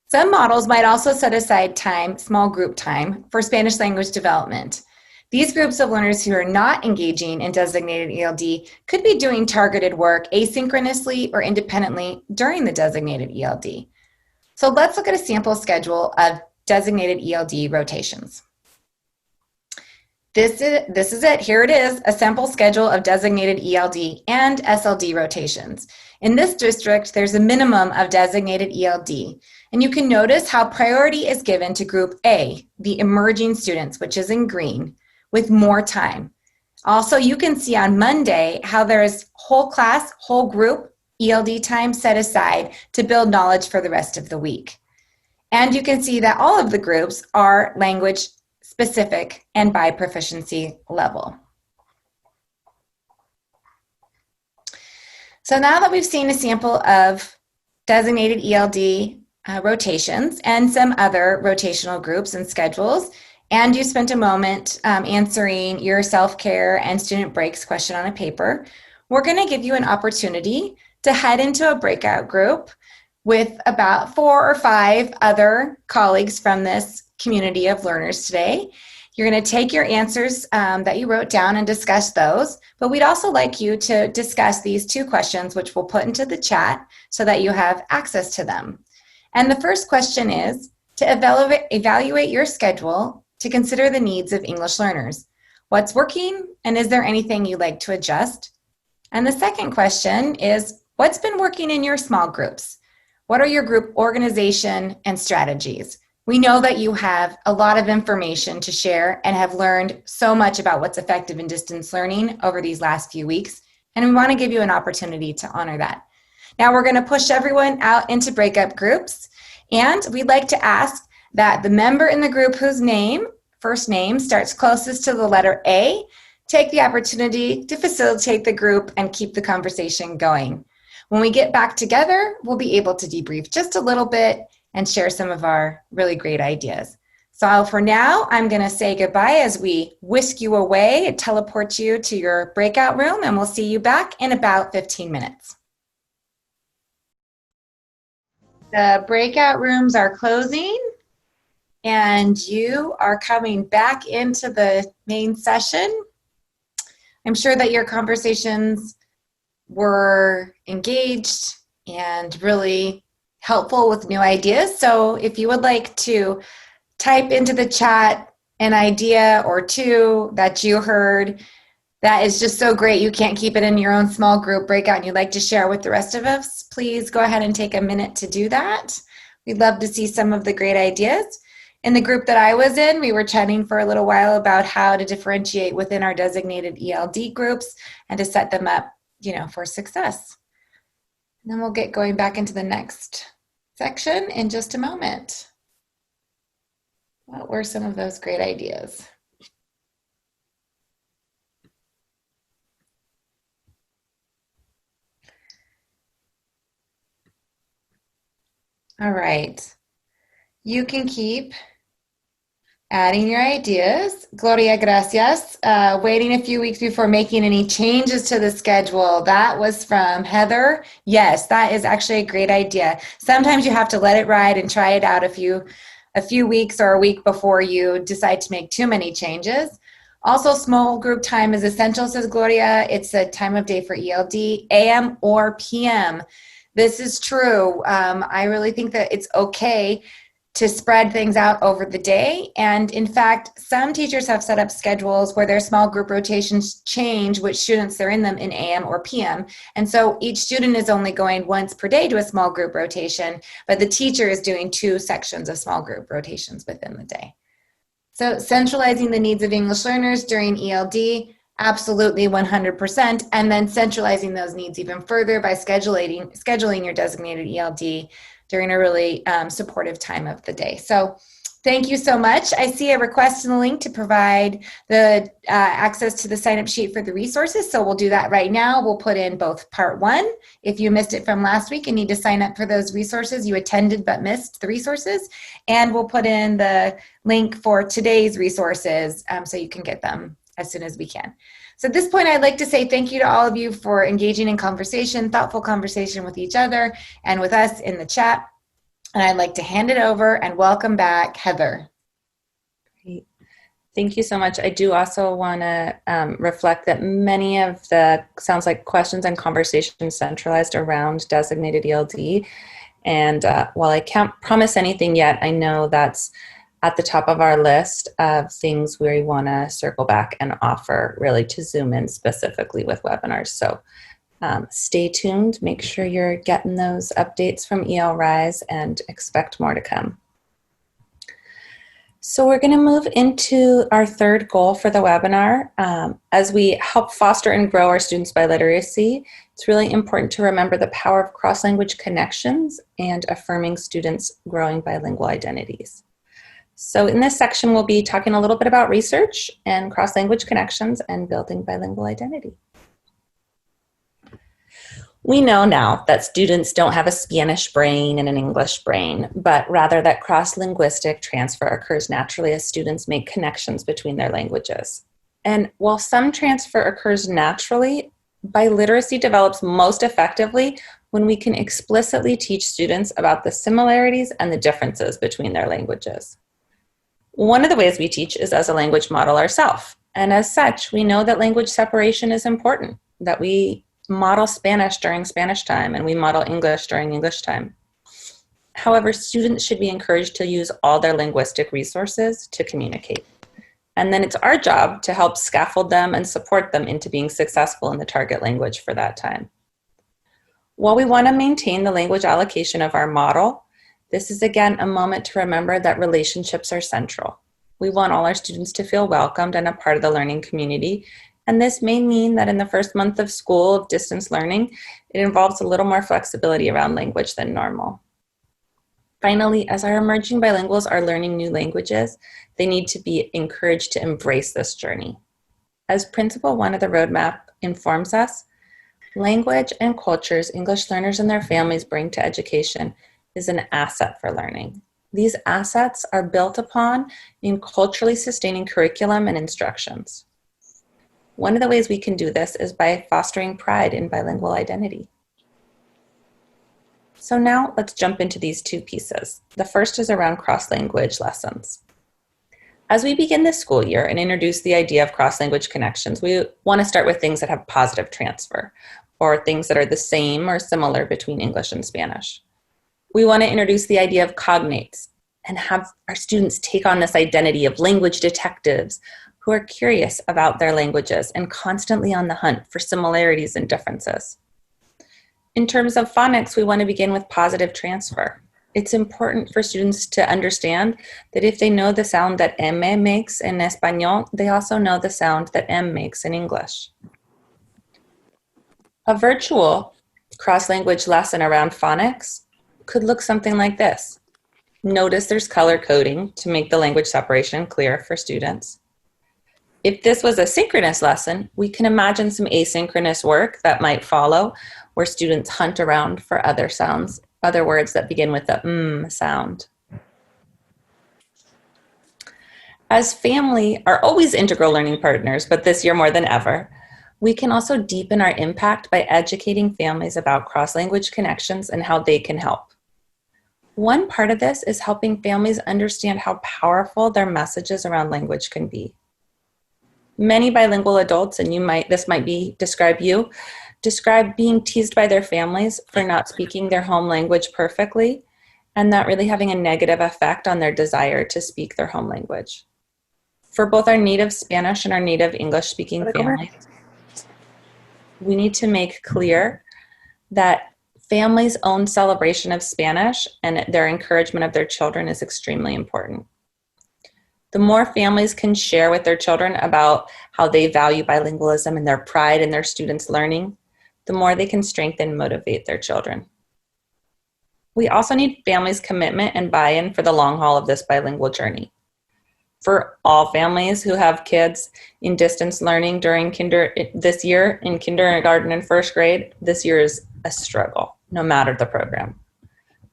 Some models might also set aside time, small group time, for Spanish language development. These groups of learners who are not engaging in designated ELD could be doing targeted work asynchronously or independently during the designated ELD. So let's look at a sample schedule of designated ELD rotations. This is it. Here it is, a sample schedule of designated ELD and SLD rotations. In this district, there's a minimum of designated ELD. And you can notice how priority is given to Group A, the emerging students, which is in green, with more time. Also, you can see on Monday how there's whole class, whole group ELD time set aside to build knowledge for the rest of the week. And you can see that all of the groups are language specific and by proficiency level. So now that we've seen a sample of designated ELD rotations and some other rotational groups and schedules, and you spent a moment answering your self-care and student breaks question on a paper, we're going to give you an opportunity to head into a breakout group with about 4 or 5 other colleagues from this community of learners today. You're going to take your answers that you wrote down and discuss those, but we'd also like you to discuss these 2 questions, which we'll put into the chat so that you have access to them. And the first question is to evaluate your schedule to consider the needs of English learners. What's working, and is there anything you'd like to adjust? And the second question is, what's been working in your small groups? What are your group organization and strategies? We know that you have a lot of information to share and have learned so much about what's effective in distance learning over these last few weeks, and we want to give you an opportunity to honor that. Now we're going to push everyone out into breakup groups, and we'd like to ask that the member in the group whose first name starts closest to the letter A, take the opportunity to facilitate the group and keep the conversation going. When we get back together, we'll be able to debrief just a little bit and share some of our really great ideas. So for now, I'm going to say goodbye as we whisk you away and teleport you to your breakout room, and we'll see you back in about 15 minutes. The breakout rooms are closing, and you are coming back into the main session. I'm sure that your conversations were engaged and really helpful with new ideas. So if you would like to type into the chat an idea or 2 that you heard That is just so great. You can't keep it in your own small group breakout and you'd like to share with the rest of us. Please go ahead and take a minute to do that. We'd love to see some of the great ideas. In the group that I was in, we were chatting for a little while about how to differentiate within our designated ELD groups and to set them up, for success. And then we'll get going back into the next section in just a moment. What were some of those great ideas? All right. You can keep adding your ideas. Gloria, gracias. Waiting a few weeks before making any changes to the schedule. That was from Heather. Yes, that is actually a great idea. Sometimes you have to let it ride and try it out a few weeks or a week before you decide to make too many changes. Also, small group time is essential, says Gloria. It's a time of day for ELD, AM or PM. This is true. I really think that it's okay to spread things out over the day. And in fact, some teachers have set up schedules where their small group rotations change which students they're in them in AM or PM. And so each student is only going once per day to a small group rotation, but the teacher is doing 2 sections of small group rotations within the day. So centralizing the needs of English learners during ELD, absolutely 100%. And then centralizing those needs even further by scheduling your designated ELD during a really supportive time of the day. So thank you so much. I see a request in the link to provide the access to the sign-up sheet for the resources. So we'll do that right now. We'll put in both part 1. If you missed it from last week and need to sign up for those resources, you attended but missed the resources. And we'll put in the link for today's resources so you can get them as soon as we can. So at this point, I'd like to say thank you to all of you for engaging in conversation, thoughtful conversation with each other and with us in the chat. And I'd like to hand it over and welcome back Heather. Great. Thank you so much. I do also want to reflect that many of the, sounds like questions and conversations centralized around designated ELD. And while I can't promise anything yet, I know that's at the top of our list of things we want to circle back and offer really to zoom in specifically with webinars. So stay tuned, make sure you're getting those updates from ELRISE and expect more to come. So we're going to move into our third goal for the webinar. As we help foster and grow our students' biliteracy, it's really important to remember the power of cross-language connections and affirming students' growing bilingual identities. So in this section, we'll be talking a little bit about research and cross-language connections and building bilingual identity. We know now that students don't have a Spanish brain and an English brain, but rather that cross-linguistic transfer occurs naturally as students make connections between their languages. And while some transfer occurs naturally, biliteracy develops most effectively when we can explicitly teach students about the similarities and the differences between their languages. One of the ways we teach is as a language model ourselves. And as such, we know that language separation is important, that we model Spanish during Spanish time and we model English during English time. However, students should be encouraged to use all their linguistic resources to communicate. And then it's our job to help scaffold them and support them into being successful in the target language for that time. While we want to maintain the language allocation of our model, this is again a moment to remember that relationships are central. We want all our students to feel welcomed and a part of the learning community. And this may mean that in the first month of school of distance learning, it involves a little more flexibility around language than normal. Finally, as our emerging bilinguals are learning new languages, they need to be encouraged to embrace this journey. As Principle 1 of the roadmap informs us, language and cultures English learners and their families bring to education is an asset for learning. These assets are built upon in culturally sustaining curriculum and instructions. One of the ways we can do this is by fostering pride in bilingual identity. So now let's jump into these 2 pieces. The first is around cross-language lessons. As we begin this school year and introduce the idea of cross-language connections, we want to start with things that have positive transfer, or things that are the same or similar between English and Spanish. We want to introduce the idea of cognates and have our students take on this identity of language detectives who are curious about their languages and constantly on the hunt for similarities and differences. In terms of phonics, we want to begin with positive transfer. It's important for students to understand that if they know the sound that M makes in Español, they also know the sound that M makes in English. A virtual cross-language lesson around phonics could look something like this. Notice there's color coding to make the language separation clear for students. If this was a synchronous lesson, we can imagine some asynchronous work that might follow, where students hunt around for other sounds, other words that begin with the sound. As family are always integral learning partners, but this year more than ever, we can also deepen our impact by educating families about cross-language connections and how they can help. One part of this is helping families understand how powerful their messages around language can be. Many bilingual adults, and this might describe you, describe being teased by their families for not speaking their home language perfectly, and that really having a negative effect on their desire to speak their home language. For both our native Spanish and our native English-speaking families, we need to make clear that families' own celebration of Spanish and their encouragement of their children is extremely important. The more families can share with their children about how they value bilingualism and their pride in their students' learning, the more they can strengthen and motivate their children. We also need families' commitment and buy-in for the long haul of this bilingual journey. For all families who have kids in distance learning during this year in kindergarten and first grade, this year is a struggle, no matter the program.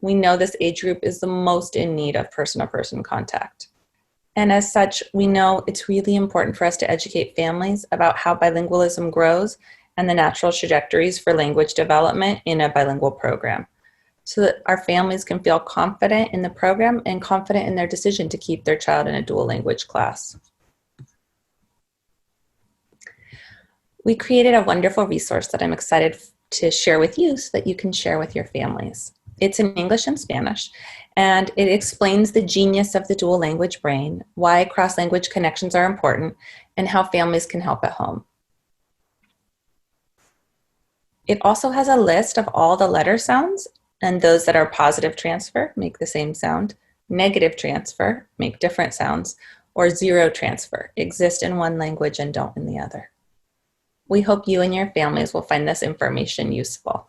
We know this age group is the most in need of person-to-person contact. And as such, we know it's really important for us to educate families about how bilingualism grows and the natural trajectories for language development in a bilingual program, so that our families can feel confident in the program and confident in their decision to keep their child in a dual language class. We created a wonderful resource that I'm excited to share with you so that you can share with your families. It's in English and Spanish, and it explains the genius of the dual language brain, why cross-language connections are important, and how families can help at home. It also has a list of all the letter sounds, and those that are positive transfer make the same sound, negative transfer make different sounds, or zero transfer exist in one language and don't in the other. We hope you and your families will find this information useful.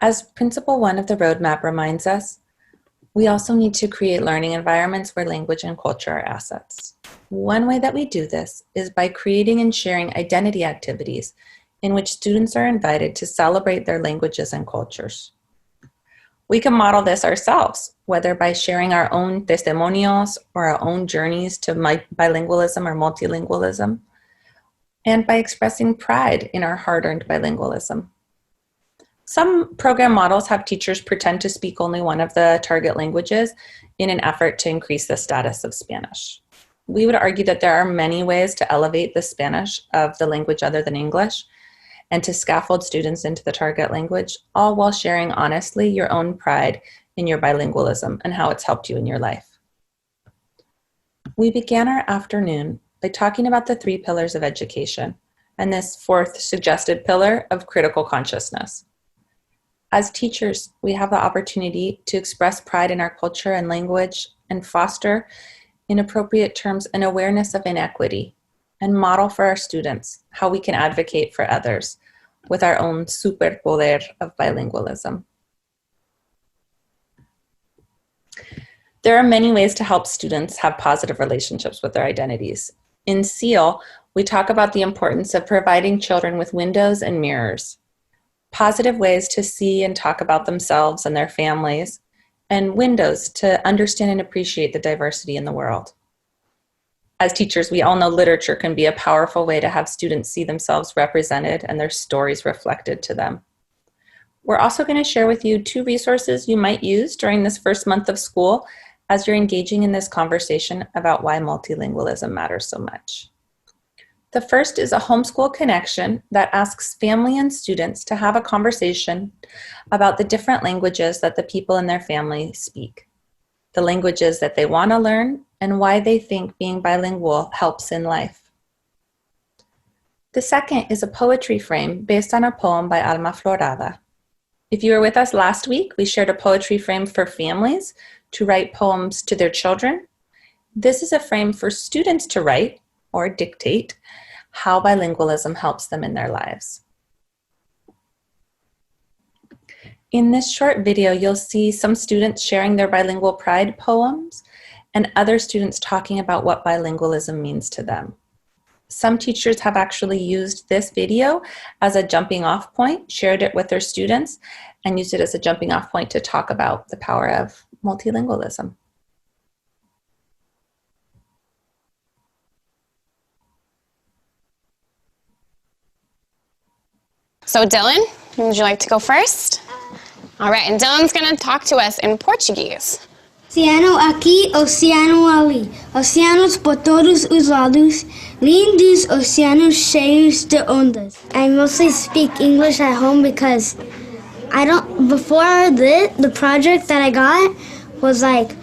As Principle 1 of the roadmap reminds us, we also need to create learning environments where language and culture are assets. One way that we do this is by creating and sharing identity activities in which students are invited to celebrate their languages and cultures. We can model this ourselves, whether by sharing our own testimonials or our own journeys to bilingualism or multilingualism, and by expressing pride in our hard-earned bilingualism. Some program models have teachers pretend to speak only one of the target languages in an effort to increase the status of Spanish. We would argue that there are many ways to elevate the Spanish of the language other than English and to scaffold students into the target language, all while sharing honestly your own pride in your bilingualism and how it's helped you in your life. We began our afternoon by talking about the 3 pillars of education and this 4th suggested pillar of critical consciousness. As teachers, we have the opportunity to express pride in our culture and language and foster, in appropriate terms, an awareness of inequity and model for our students how we can advocate for others with our own superpoder of bilingualism. There are many ways to help students have positive relationships with their identities. In SEAL, we talk about the importance of providing children with windows and mirrors, positive ways to see and talk about themselves and their families, and windows to understand and appreciate the diversity in the world. As teachers, we all know literature can be a powerful way to have students see themselves represented and their stories reflected to them. We're also going to share with you 2 resources you might use during this first month of school as you're engaging in this conversation about why multilingualism matters so much. The first is a homeschool connection that asks family and students to have a conversation about the different languages that the people in their family speak, the languages that they want to learn, and why they think being bilingual helps in life. The second is a poetry frame based on a poem by Alma Florada. If you were with us last week, we shared a poetry frame for families to write poems to their children. This is a frame for students to write or dictate how bilingualism helps them in their lives. In this short video, you'll see some students sharing their bilingual pride poems and other students talking about what bilingualism means to them. Some teachers have actually used this video as a jumping off point, shared it with their students, and used it as a jumping off point to talk about the power of multilingualism. So Dylan, would you like to go first? All right, and Dylan's going to talk to us in Portuguese. Oceano aqui, oceano ali, oceanos por todos os lados, lindos oceanos cheios de ondas. I mostly speak English at home because before the project that I got was like,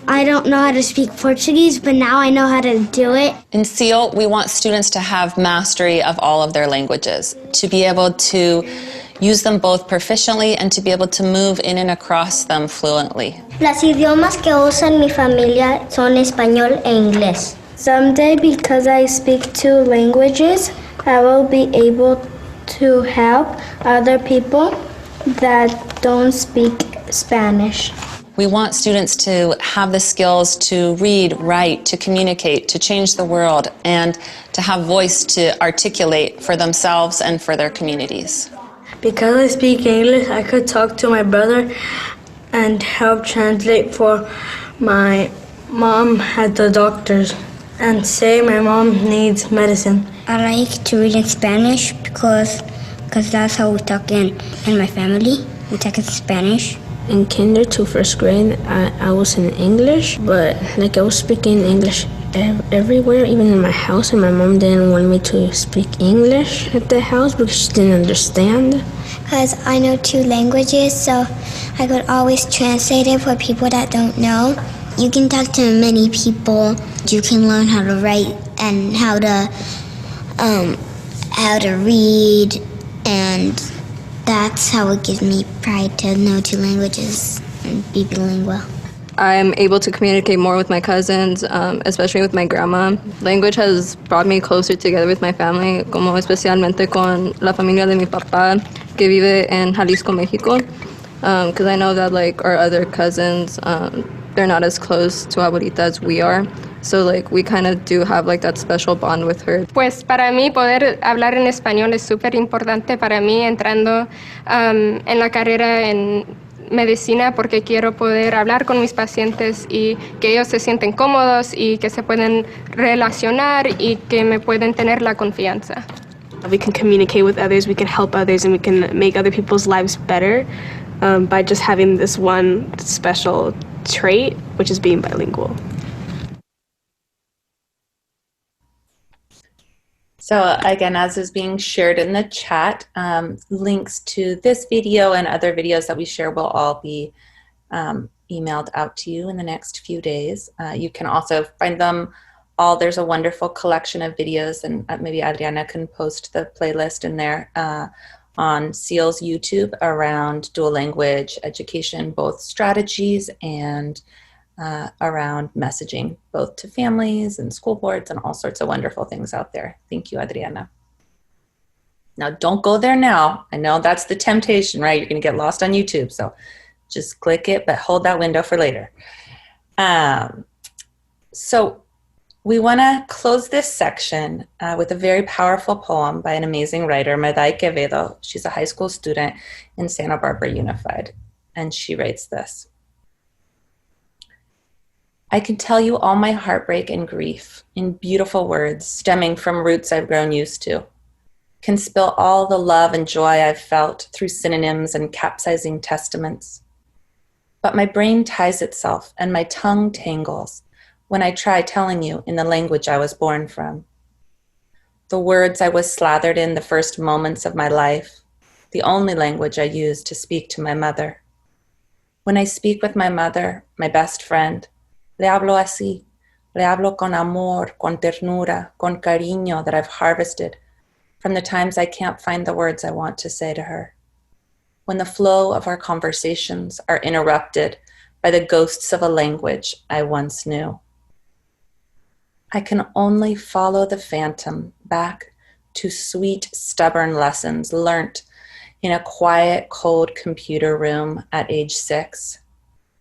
I don't know how to speak Portuguese, but now I know how to do it. In SEAL, we want students to have mastery of all of their languages, to be able to use them both proficiently and to be able to move in and across them fluently. Los idiomas que usa mi familia son español e inglés. Someday, because I speak two languages, I will be able to help other people that don't speak Spanish. We want students to have the skills to read, write, to communicate, to change the world, and to have voice to articulate for themselves and for their communities. Because I speak English, I could talk to my brother and help translate for my mom at the doctor's and say my mom needs medicine. I like to read in Spanish because that's how we talk in my family. We talk in Spanish. In kinder to first grade, I was in English, but I was speaking English everywhere, even in my house, and my mom didn't want me to speak English at the house because she didn't understand. Because I know two languages, so I could always translate it for people that don't know. You can talk to many people. You can learn how to write and how to read, and that's how it gives me pride to know two languages and be bilingual. I'm able to communicate more with my cousins, especially with my grandma. Language has brought me closer together with my family, como especialmente con la familia de mi papá, que vive en Jalisco, Mexico. Because I know that our other cousins, they're not as close to abuelita as we are. So we kind of do have that special bond with her. Pues para mí poder hablar en español es súper importante para mí entrando en la carrera en medicina, porque quiero poder hablar con mis pacientes y que ellos se sienten cómodos y que se pueden relacionar y que me pueden tener la confianza. We can communicate with others, we can help others, and we can make other people's lives better by just having this one special trait, which is being bilingual. So again, as is being shared in the chat, links to this video and other videos that we share will all be emailed out to you in the next few days. You can also find them all. There's a wonderful collection of videos, and maybe Adriana can post the playlist in there on SEAL's YouTube around dual language education, both strategies and around messaging, both to families and school boards and all sorts of wonderful things out there. Thank you, Adriana. Now, don't go there now. I know that's the temptation, right? You're going to get lost on YouTube, so just click it, but hold that window for later. So we want to close this section with a very powerful poem by an amazing writer, Meday Quevedo. She's a high school student in Santa Barbara Unified, and she writes this. I can tell you all my heartbreak and grief in beautiful words stemming from roots I've grown used to. Can spill all the love and joy I've felt through synonyms and capsizing testaments. But my brain ties itself and my tongue tangles when I try telling you in the language I was born from. The words I was slathered in the first moments of my life, the only language I used to speak to my mother. When I speak with my mother, my best friend, le hablo así, Le hablo con amor, con ternura, con cariño that I've harvested from the times I can't find the words I want to say to her. When the flow of our conversations are interrupted by the ghosts of a language I once knew. I can only follow the phantom back to sweet, stubborn lessons learnt in a quiet, cold computer room at age 6,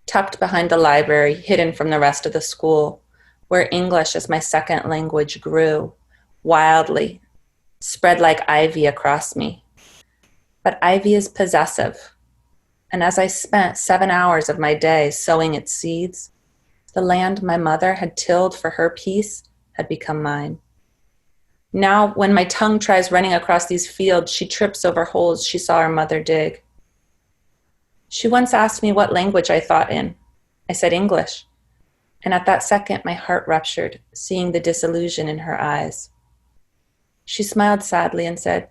tucked behind the library, hidden from the rest of the school, where English as my second language grew wildly, spread like ivy across me. But ivy is possessive, and as I spent 7 hours of my day sowing its seeds, the land my mother had tilled for her peace had become mine. Now, when my tongue tries running across these fields, she trips over holes she saw her mother dig. She once asked me what language I thought in. I said English, and at that second, my heart ruptured, seeing the disillusion in her eyes. She smiled sadly and said,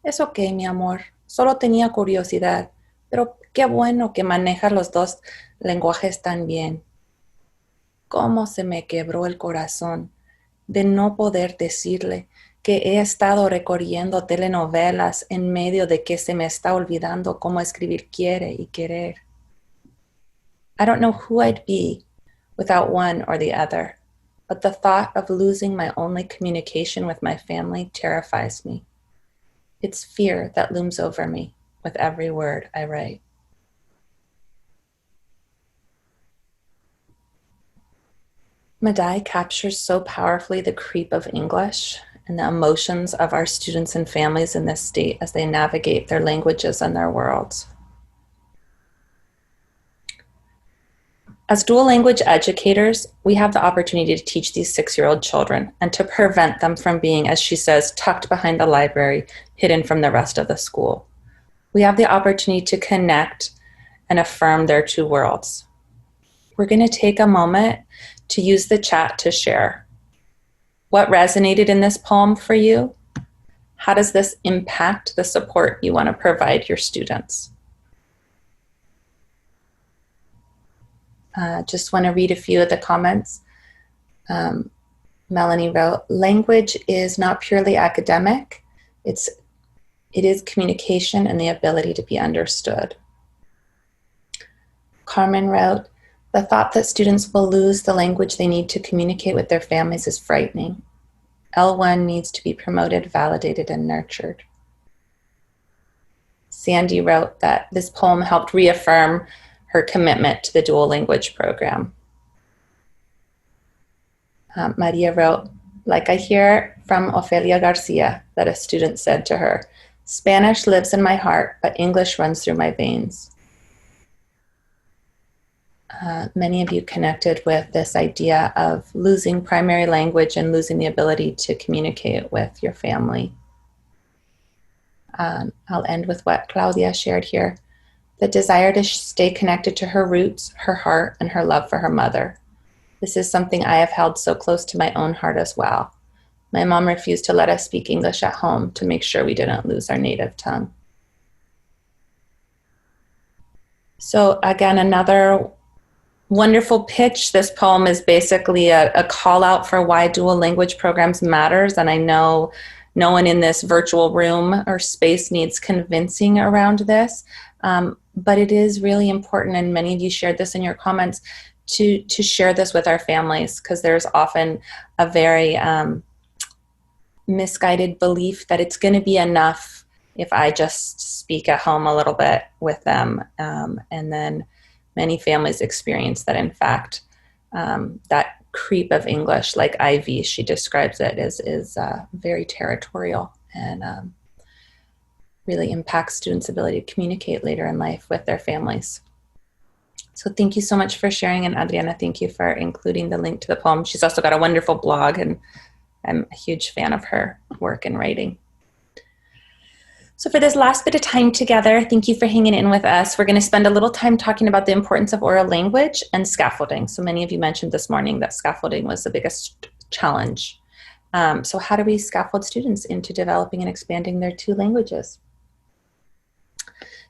"Es okay, mi amor. Solo tenía curiosidad, pero qué bueno que manejas los dos lenguajes tan bien." Cómo se me quebró el corazón de no poder decirle que he estado recorriendo telenovelas en medio de que se me está olvidando cómo escribir quiere y querer. I don't know who I'd be without one or the other, but the thought of losing my only communication with my family terrifies me. It's fear that looms over me with every word I write. Madai captures so powerfully the creep of English and the emotions of our students and families in this state as they navigate their languages and their worlds. As dual language educators, we have the opportunity to teach these 6-year-old children and to prevent them from being, as she says, tucked behind the library, hidden from the rest of the school. We have the opportunity to connect and affirm their two worlds. We're going to take a moment to use the chat to share. What resonated in this poem for you? How does this impact the support you want to provide your students? Just want to read a few of the comments. Melanie wrote, "Language is not purely academic. It is communication and the ability to be understood." Carmen wrote, "The thought that students will lose the language they need to communicate with their families is frightening. L1 needs to be promoted, validated, and nurtured." Sandy wrote that this poem helped reaffirm her commitment to the dual language program. Maria wrote, "Like I hear from Ofelia Garcia that a student said to her, 'Spanish lives in my heart, but English runs through my veins.'" Many of you connected with this idea of losing primary language and losing the ability to communicate with your family. I'll end with what Claudia shared here. The desire to stay connected to her roots, her heart, and her love for her mother. This is something I have held so close to my own heart as well. My mom refused to let us speak English at home to make sure we didn't lose our native tongue. So again, another wonderful pitch. This poem is basically a call out for why dual language programs matters. And I know no one in this virtual room or space needs convincing around this. But it is really important, and many of you shared this in your comments, to share this with our families, because there's often a very misguided belief that it's going to be enough if I just speak at home a little bit with them. And then many families experience that, in fact, that creep of English, like Ivy, she describes it, is very territorial and really impacts students' ability to communicate later in life with their families. So thank you so much for sharing, and Adriana, thank you for including the link to the poem. She's also got a wonderful blog, and I'm a huge fan of her work and writing. So for this last bit of time together, thank you for hanging in with us. We're going to spend a little time talking about the importance of oral language and scaffolding. So many of you mentioned this morning that scaffolding was the biggest challenge. So how do we scaffold students into developing and expanding their two languages?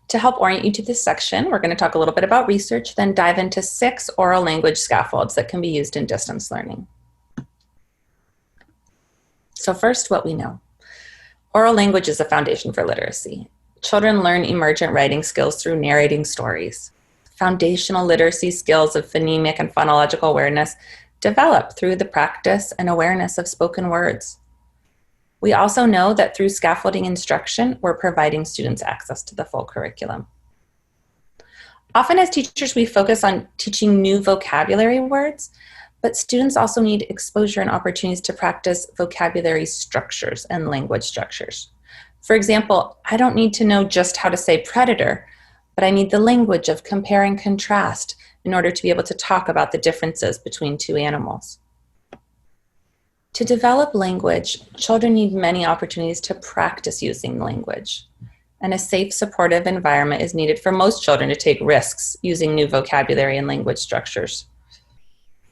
To help orient you to this section, we're going to talk a little bit about research, then dive into 6 oral language scaffolds that can be used in distance learning. So first, what we know. Oral language is a foundation for literacy. Children learn emergent writing skills through narrating stories. Foundational literacy skills of phonemic and phonological awareness develop through the practice and awareness of spoken words. We also know that through scaffolding instruction, we're providing students access to the full curriculum. Often as teachers, we focus on teaching new vocabulary words, but students also need exposure and opportunities to practice vocabulary structures and language structures. For example, I don't need to know just how to say predator, but I need the language of compare and contrast in order to be able to talk about the differences between two animals. To develop language, children need many opportunities to practice using language, and a safe, supportive environment is needed for most children to take risks using new vocabulary and language structures.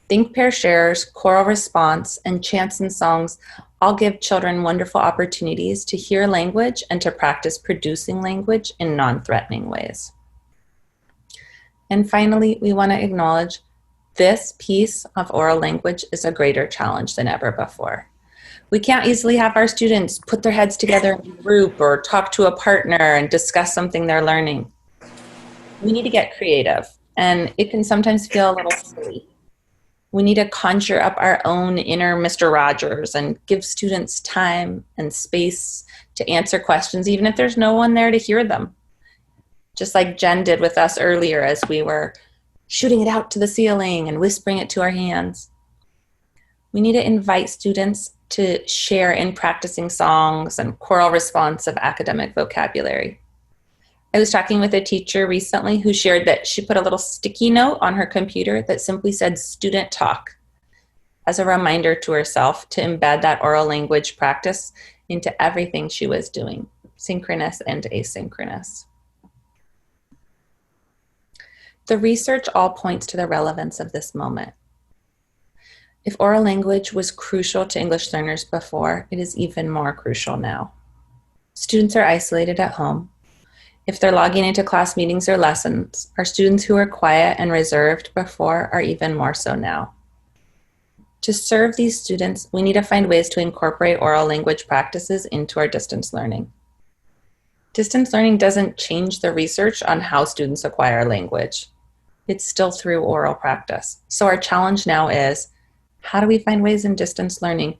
Think, Pair, Shares, choral response, and chants and songs all give children wonderful opportunities to hear language and to practice producing language in non-threatening ways. And finally, we want to acknowledge this piece of oral language is a greater challenge than ever before. We can't easily have our students put their heads together in a group or talk to a partner and discuss something they're learning. We need to get creative, and it can sometimes feel a little silly. We need to conjure up our own inner Mr. Rogers and give students time and space to answer questions, even if there's no one there to hear them. Just like Jen did with us earlier as we were shooting it out to the ceiling and whispering it to our hands. We need to invite students to share in practicing songs and choral response of academic vocabulary. I was talking with a teacher recently who shared that she put a little sticky note on her computer that simply said student talk as a reminder to herself to embed that oral language practice into everything she was doing, synchronous and asynchronous. The research all points to the relevance of this moment. If oral language was crucial to English learners before, it is even more crucial now. Students are isolated at home. If they're logging into class meetings or lessons, our students who were quiet and reserved before are even more so now. To serve these students, we need to find ways to incorporate oral language practices into our distance learning. Distance learning doesn't change the research on how students acquire language. It's still through oral practice. So our challenge now is, how do we find ways in distance learning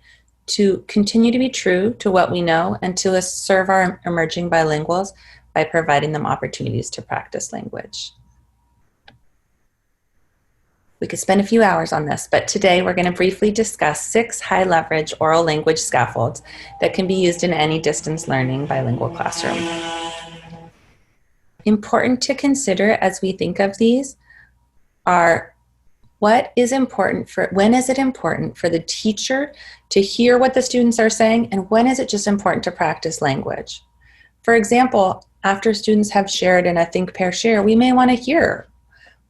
to continue to be true to what we know and to serve our emerging bilinguals by providing them opportunities to practice language? We could spend a few hours on this, but today we're going to briefly discuss 6 high-leverage oral language scaffolds that can be used in any distance learning bilingual classroom. Important to consider as we think of these are when is it important for the teacher to hear what the students are saying, and when is it just important to practice language? For example, after students have shared in a Think, Pair, Share, we may want to hear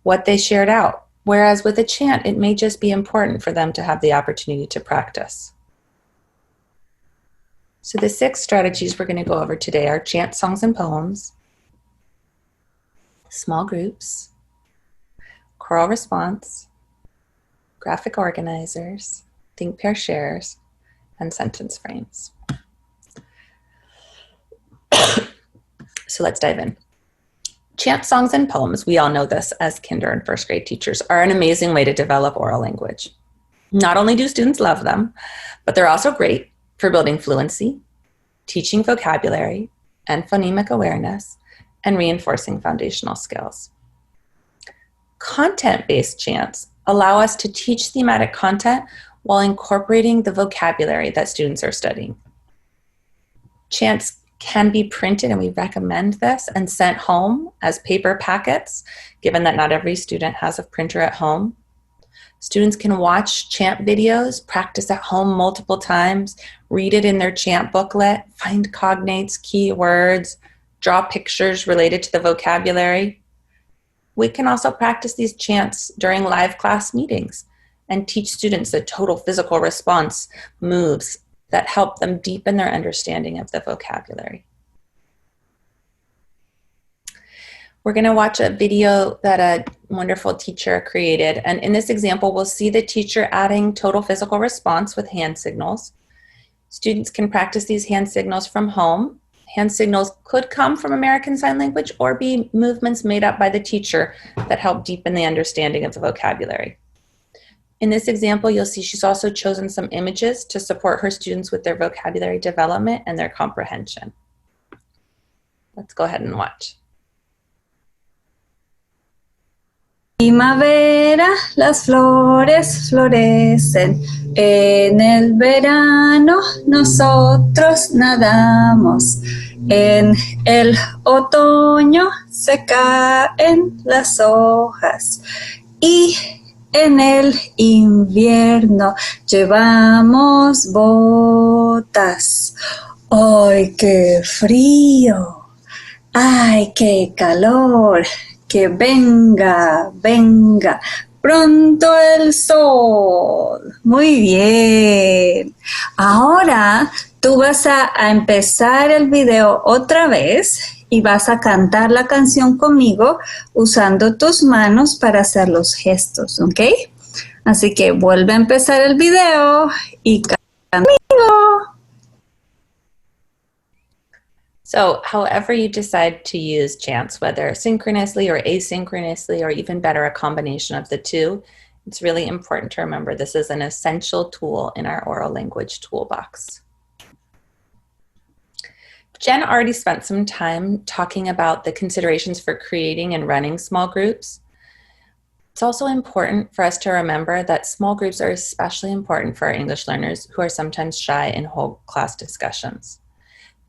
what they shared out. Whereas with a chant, it may just be important for them to have the opportunity to practice. So the 6 strategies we're going to go over today are chant, songs, and poems, small groups, choral response, graphic organizers, Think, Pair, Shares, and sentence frames. So let's dive in. Chant, songs, and poems, we all know this as kinder and first grade teachers, are an amazing way to develop oral language. Not only do students love them, but they're also great for building fluency, teaching vocabulary and phonemic awareness, and reinforcing foundational skills. Content-based chants allow us to teach thematic content while incorporating the vocabulary that students are studying. Chants can be printed, and we recommend this, and sent home as paper packets, given that not every student has a printer at home. Students can watch chant videos, practice at home multiple times, read it in their chant booklet, find cognates, keywords, draw pictures related to the vocabulary. We can also practice these chants during live class meetings and teach students the total physical response moves that help them deepen their understanding of the vocabulary. We're going to watch a video that a wonderful teacher created. And in this example, we'll see the teacher adding total physical response with hand signals. Students can practice these hand signals from home. Hand signals could come from American Sign Language or be movements made up by the teacher that help deepen the understanding of the vocabulary. In this example, you'll see she's also chosen some images to support her students with their vocabulary development and their comprehension. Let's go ahead and watch. Primavera, las flores florecen. En el verano nosotros nadamos. En el otoño se caen las hojas. Y en el invierno llevamos botas. ¡Ay, qué frío! ¡Ay, qué calor! Que venga, venga, pronto el sol. Muy bien. Ahora tú vas a empezar el video otra vez y vas a cantar la canción conmigo usando tus manos para hacer los gestos, ¿ok? Así que vuelve a empezar el video y canta conmigo. So however you decide to use chants, whether synchronously or asynchronously, or even better, a combination of the two, it's really important to remember this is an essential tool in our oral language toolbox. Jen already spent some time talking about the considerations for creating and running small groups. It's also important for us to remember that small groups are especially important for our English learners who are sometimes shy in whole class discussions.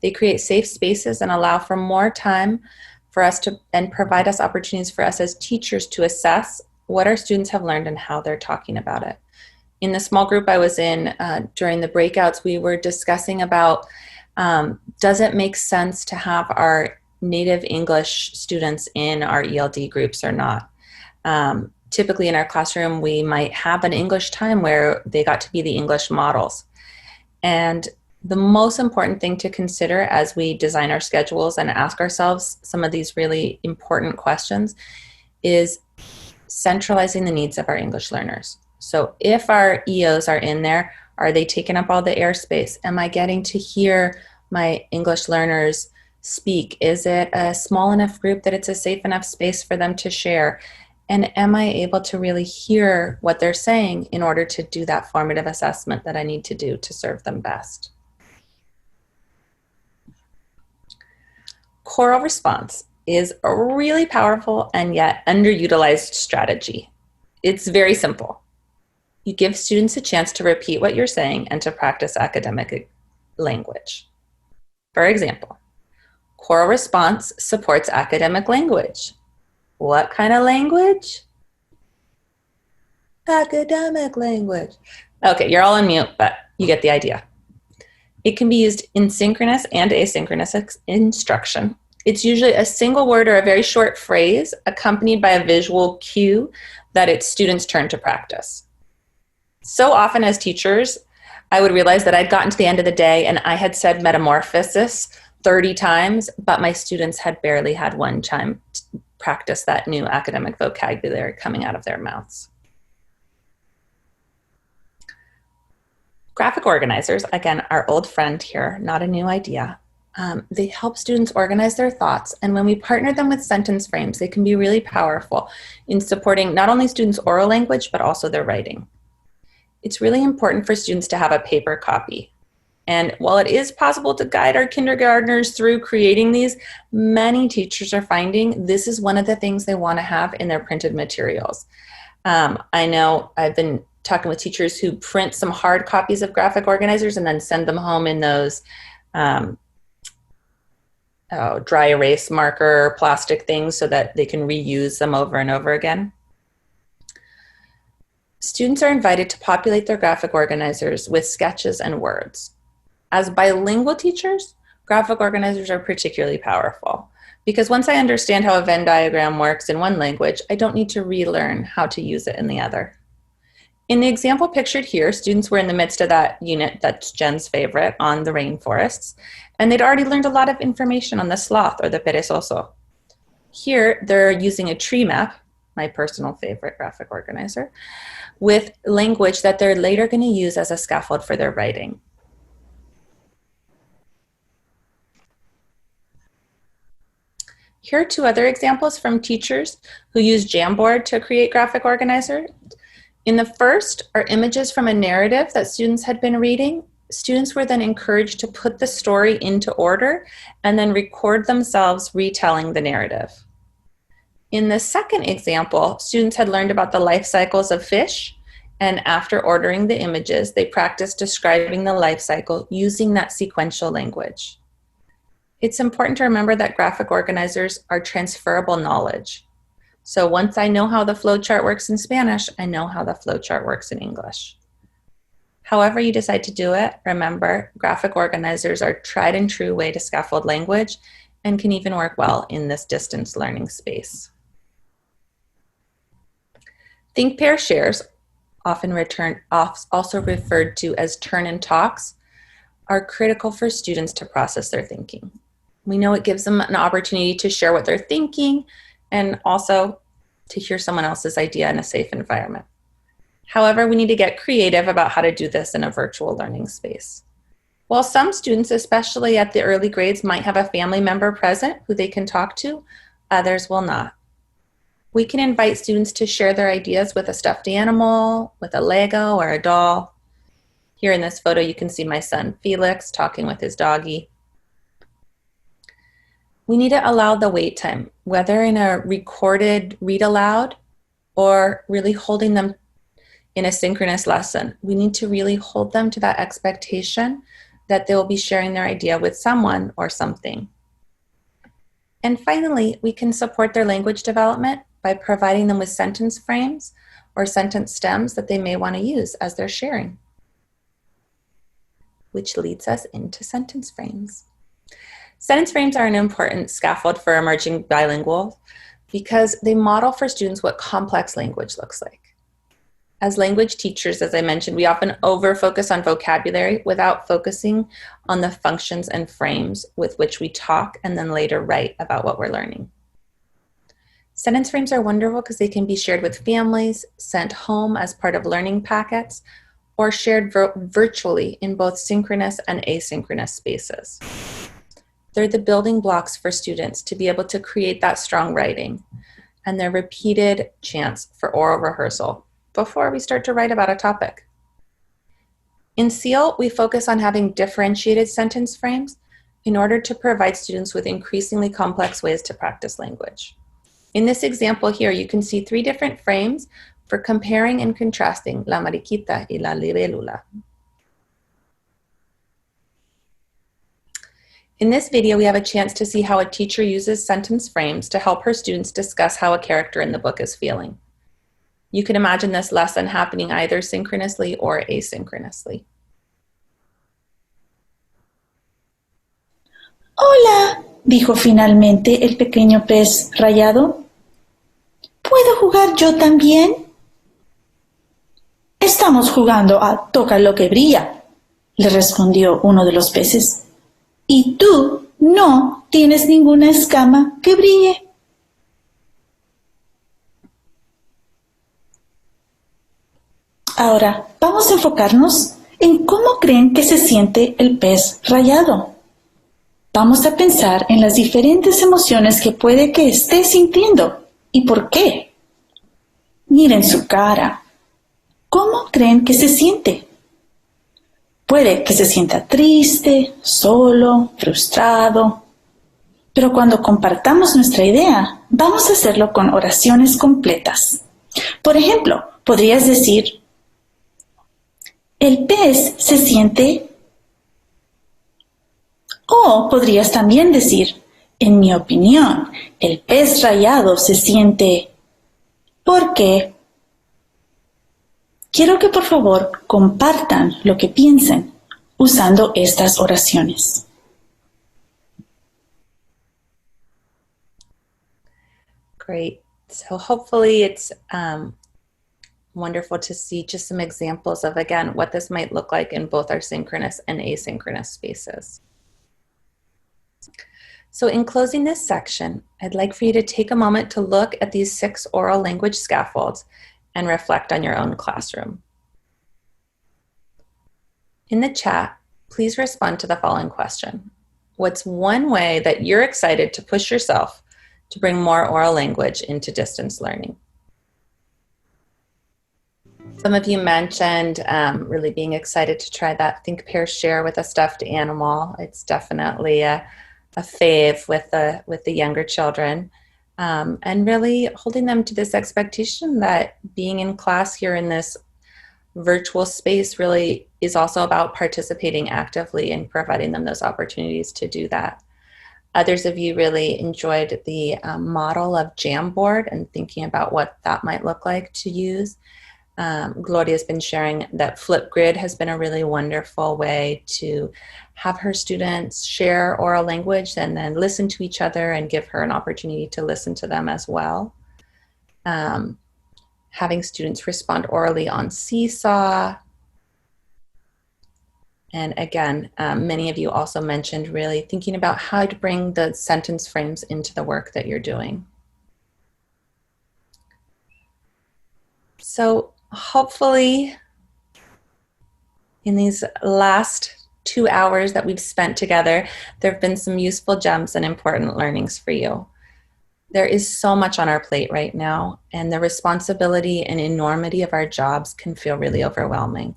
They create safe spaces and allow for more time for us to, and provide us opportunities for us as teachers to assess what our students have learned and how they're talking about it. In the small group I was in during the breakouts, we were discussing about does it make sense to have our native English students in our ELD groups or not? Typically in our classroom, we might have an English time where they got to be the English models. And the most important thing to consider as we design our schedules and ask ourselves some of these really important questions is centralizing the needs of our English learners. So if our EOs are in there, are they taking up all the airspace? Am I getting to hear my English learners speak? Is it a small enough group that it's a safe enough space for them to share? And am I able to really hear what they're saying in order to do that formative assessment that I need to do to serve them best? Choral response is a really powerful and yet underutilized strategy. It's very simple. You give students a chance to repeat what you're saying and to practice academic language. For example, choral response supports academic language. What kind of language? Academic language. Okay, you're all on mute, but you get the idea. It can be used in synchronous and asynchronous instruction. It's usually a single word or a very short phrase accompanied by a visual cue that it's students' turn to practice. So often as teachers, I would realize that I'd gotten to the end of the day and I had said metamorphosis 30 times, but my students had barely had one time to practice that new academic vocabulary coming out of their mouths. Graphic organizers, again, our old friend here, not a new idea. They help students organize their thoughts, and when we partner them with sentence frames, they can be really powerful in supporting not only students' oral language, but also their writing. It's really important for students to have a paper copy. And while it is possible to guide our kindergartners through creating these, many teachers are finding this is one of the things they want to have in their printed materials. I know I've been talking with teachers who print some hard copies of graphic organizers and then send them home in those dry erase marker plastic things so that they can reuse them over and over again. Students are invited to populate their graphic organizers with sketches and words. As bilingual teachers, graphic organizers are particularly powerful because once I understand how a Venn diagram works in one language, I don't need to relearn how to use it in the other. In the example pictured here, students were in the midst of that unit that's Jen's favorite on the rainforests, and they'd already learned a lot of information on the sloth or the perezoso. Here, they're using a tree map, my personal favorite graphic organizer, with language that they're later going to use as a scaffold for their writing. Here are two other examples from teachers who use Jamboard to create graphic organizer. In the first are images from a narrative that students had been reading. Students were then encouraged to put the story into order and then record themselves retelling the narrative. In the second example, students had learned about the life cycles of fish, and after ordering the images, they practiced describing the life cycle using that sequential language. It's important to remember that graphic organizers are transferable knowledge. So once I know how the flowchart works in Spanish, I know how the flowchart works in English. However you decide to do it, remember, graphic organizers are a tried and true way to scaffold language and can even work well in this distance learning space. Think, pair, shares, also referred to as turn and talks, are critical for students to process their thinking. We know it gives them an opportunity to share what they're thinking and also to hear someone else's idea in a safe environment. However, we need to get creative about how to do this in a virtual learning space. While some students, especially at the early grades, might have a family member present who they can talk to, others will not. We can invite students to share their ideas with a stuffed animal, with a Lego or a doll. Here in this photo, you can see my son Felix talking with his doggy. We need to allow the wait time, whether in a recorded read aloud or really holding them in a synchronous lesson. We need to really hold them to that expectation that they will be sharing their idea with someone or something. And finally, we can support their language development by providing them with sentence frames or sentence stems that they may want to use as they're sharing, which leads us into sentence frames. Sentence frames are an important scaffold for emerging bilingual because they model for students what complex language looks like. As language teachers, as I mentioned, we often over-focus on vocabulary without focusing on the functions and frames with which we talk and then later write about what we're learning. Sentence frames are wonderful because they can be shared with families, sent home as part of learning packets, or shared virtually in both synchronous and asynchronous spaces. They're the building blocks for students to be able to create that strong writing, and they're repeated chance for oral rehearsal before we start to write about a topic. In SEAL, we focus on having differentiated sentence frames in order to provide students with increasingly complex ways to practice language. In this example here, you can see 3 different frames for comparing and contrasting la mariquita y la libélula. In this video, we have a chance to see how a teacher uses sentence frames to help her students discuss how a character in the book is feeling. You can imagine this lesson happening either synchronously or asynchronously. Hola, dijo finalmente el pequeño pez rayado. ¿Puedo jugar yo también? Estamos jugando a toca lo que brilla, le respondió uno de los peces. Y tú no tienes ninguna escama que brille. Ahora vamos a enfocarnos en cómo creen que se siente el pez rayado. Vamos a pensar en las diferentes emociones que puede que esté sintiendo y por qué. Miren su cara. ¿Cómo creen que se siente? Puede que se sienta triste, solo, frustrado. Pero cuando compartamos nuestra idea, vamos a hacerlo con oraciones completas. Por ejemplo, podrías decir, el pez se siente... O podrías también decir, en mi opinión, el pez rayado se siente... porque... Quiero que por favor compartan lo que piensen usando estas oraciones. Great. So hopefully it's wonderful to see just some examples of, again, what this might look like in both our synchronous and asynchronous spaces. So in closing this section, I'd like for you to take a moment to look at these 6 oral language scaffolds and reflect on your own classroom. In the chat, please respond to the following question. What's one way that you're excited to push yourself to bring more oral language into distance learning. Some of you mentioned really being excited to try that Think, Pair, Share with a stuffed animal. It's definitely a fave with the younger children. And really holding them to this expectation that being in class here in this virtual space really is also about participating actively and providing them those opportunities to do that. Others of you really enjoyed the model of Jamboard and thinking about what that might look like to use. Gloria's been sharing that Flipgrid has been a really wonderful way to have her students share oral language and then listen to each other and give her an opportunity to listen to them as well. Having students respond orally on Seesaw. And again, many of you also mentioned really thinking about how to bring the sentence frames into the work that you're doing. So hopefully in these last 2 hours that we've spent together, there have been some useful gems and important learnings for you. There is so much on our plate right now, and the responsibility and enormity of our jobs can feel really overwhelming.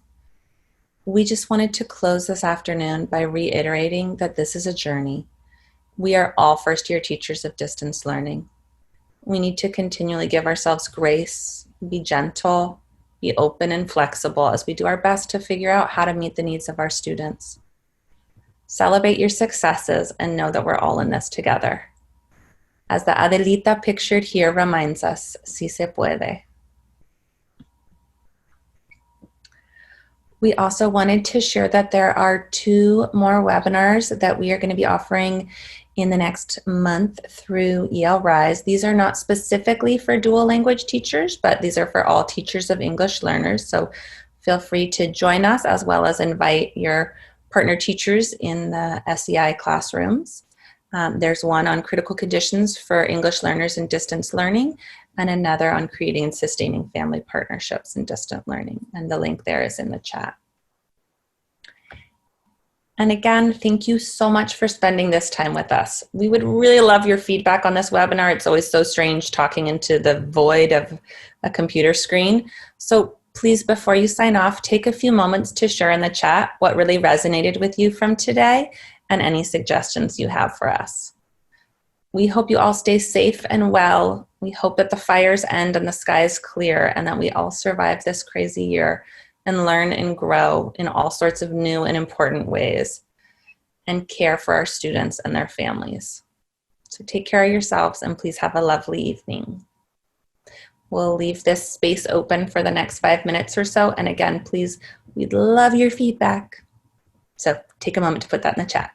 We just wanted to close this afternoon by reiterating that this is a journey. We are all first-year teachers of distance learning. We need to continually give ourselves grace, be gentle, be open and flexible as we do our best to figure out how to meet the needs of our students. Celebrate your successes and know that we're all in this together. As the Adelita pictured here reminds us, si se puede. We also wanted to share that there are 2 more webinars that we are going to be offering in the next month through ELRISE. These are not specifically for dual language teachers, but these are for all teachers of English learners. So feel free to join us as well as invite your partner teachers in the SEI classrooms. There's one on critical conditions for English learners in distance learning and another on creating and sustaining family partnerships in distant learning. And the link there is in the chat. And again, thank you so much for spending this time with us. We would really love your feedback on this webinar. It's always so strange talking into the void of a computer screen. So please, before you sign off, take a few moments to share in the chat what really resonated with you from today and any suggestions you have for us. We hope you all stay safe and well. We hope that the fires end and the sky is clear and that we all survive this crazy year and learn and grow in all sorts of new and important ways and care for our students and their families. So take care of yourselves and please have a lovely evening. We'll leave this space open for the next 5 minutes or so. And again, please, we'd love your feedback. So take a moment to put that in the chat.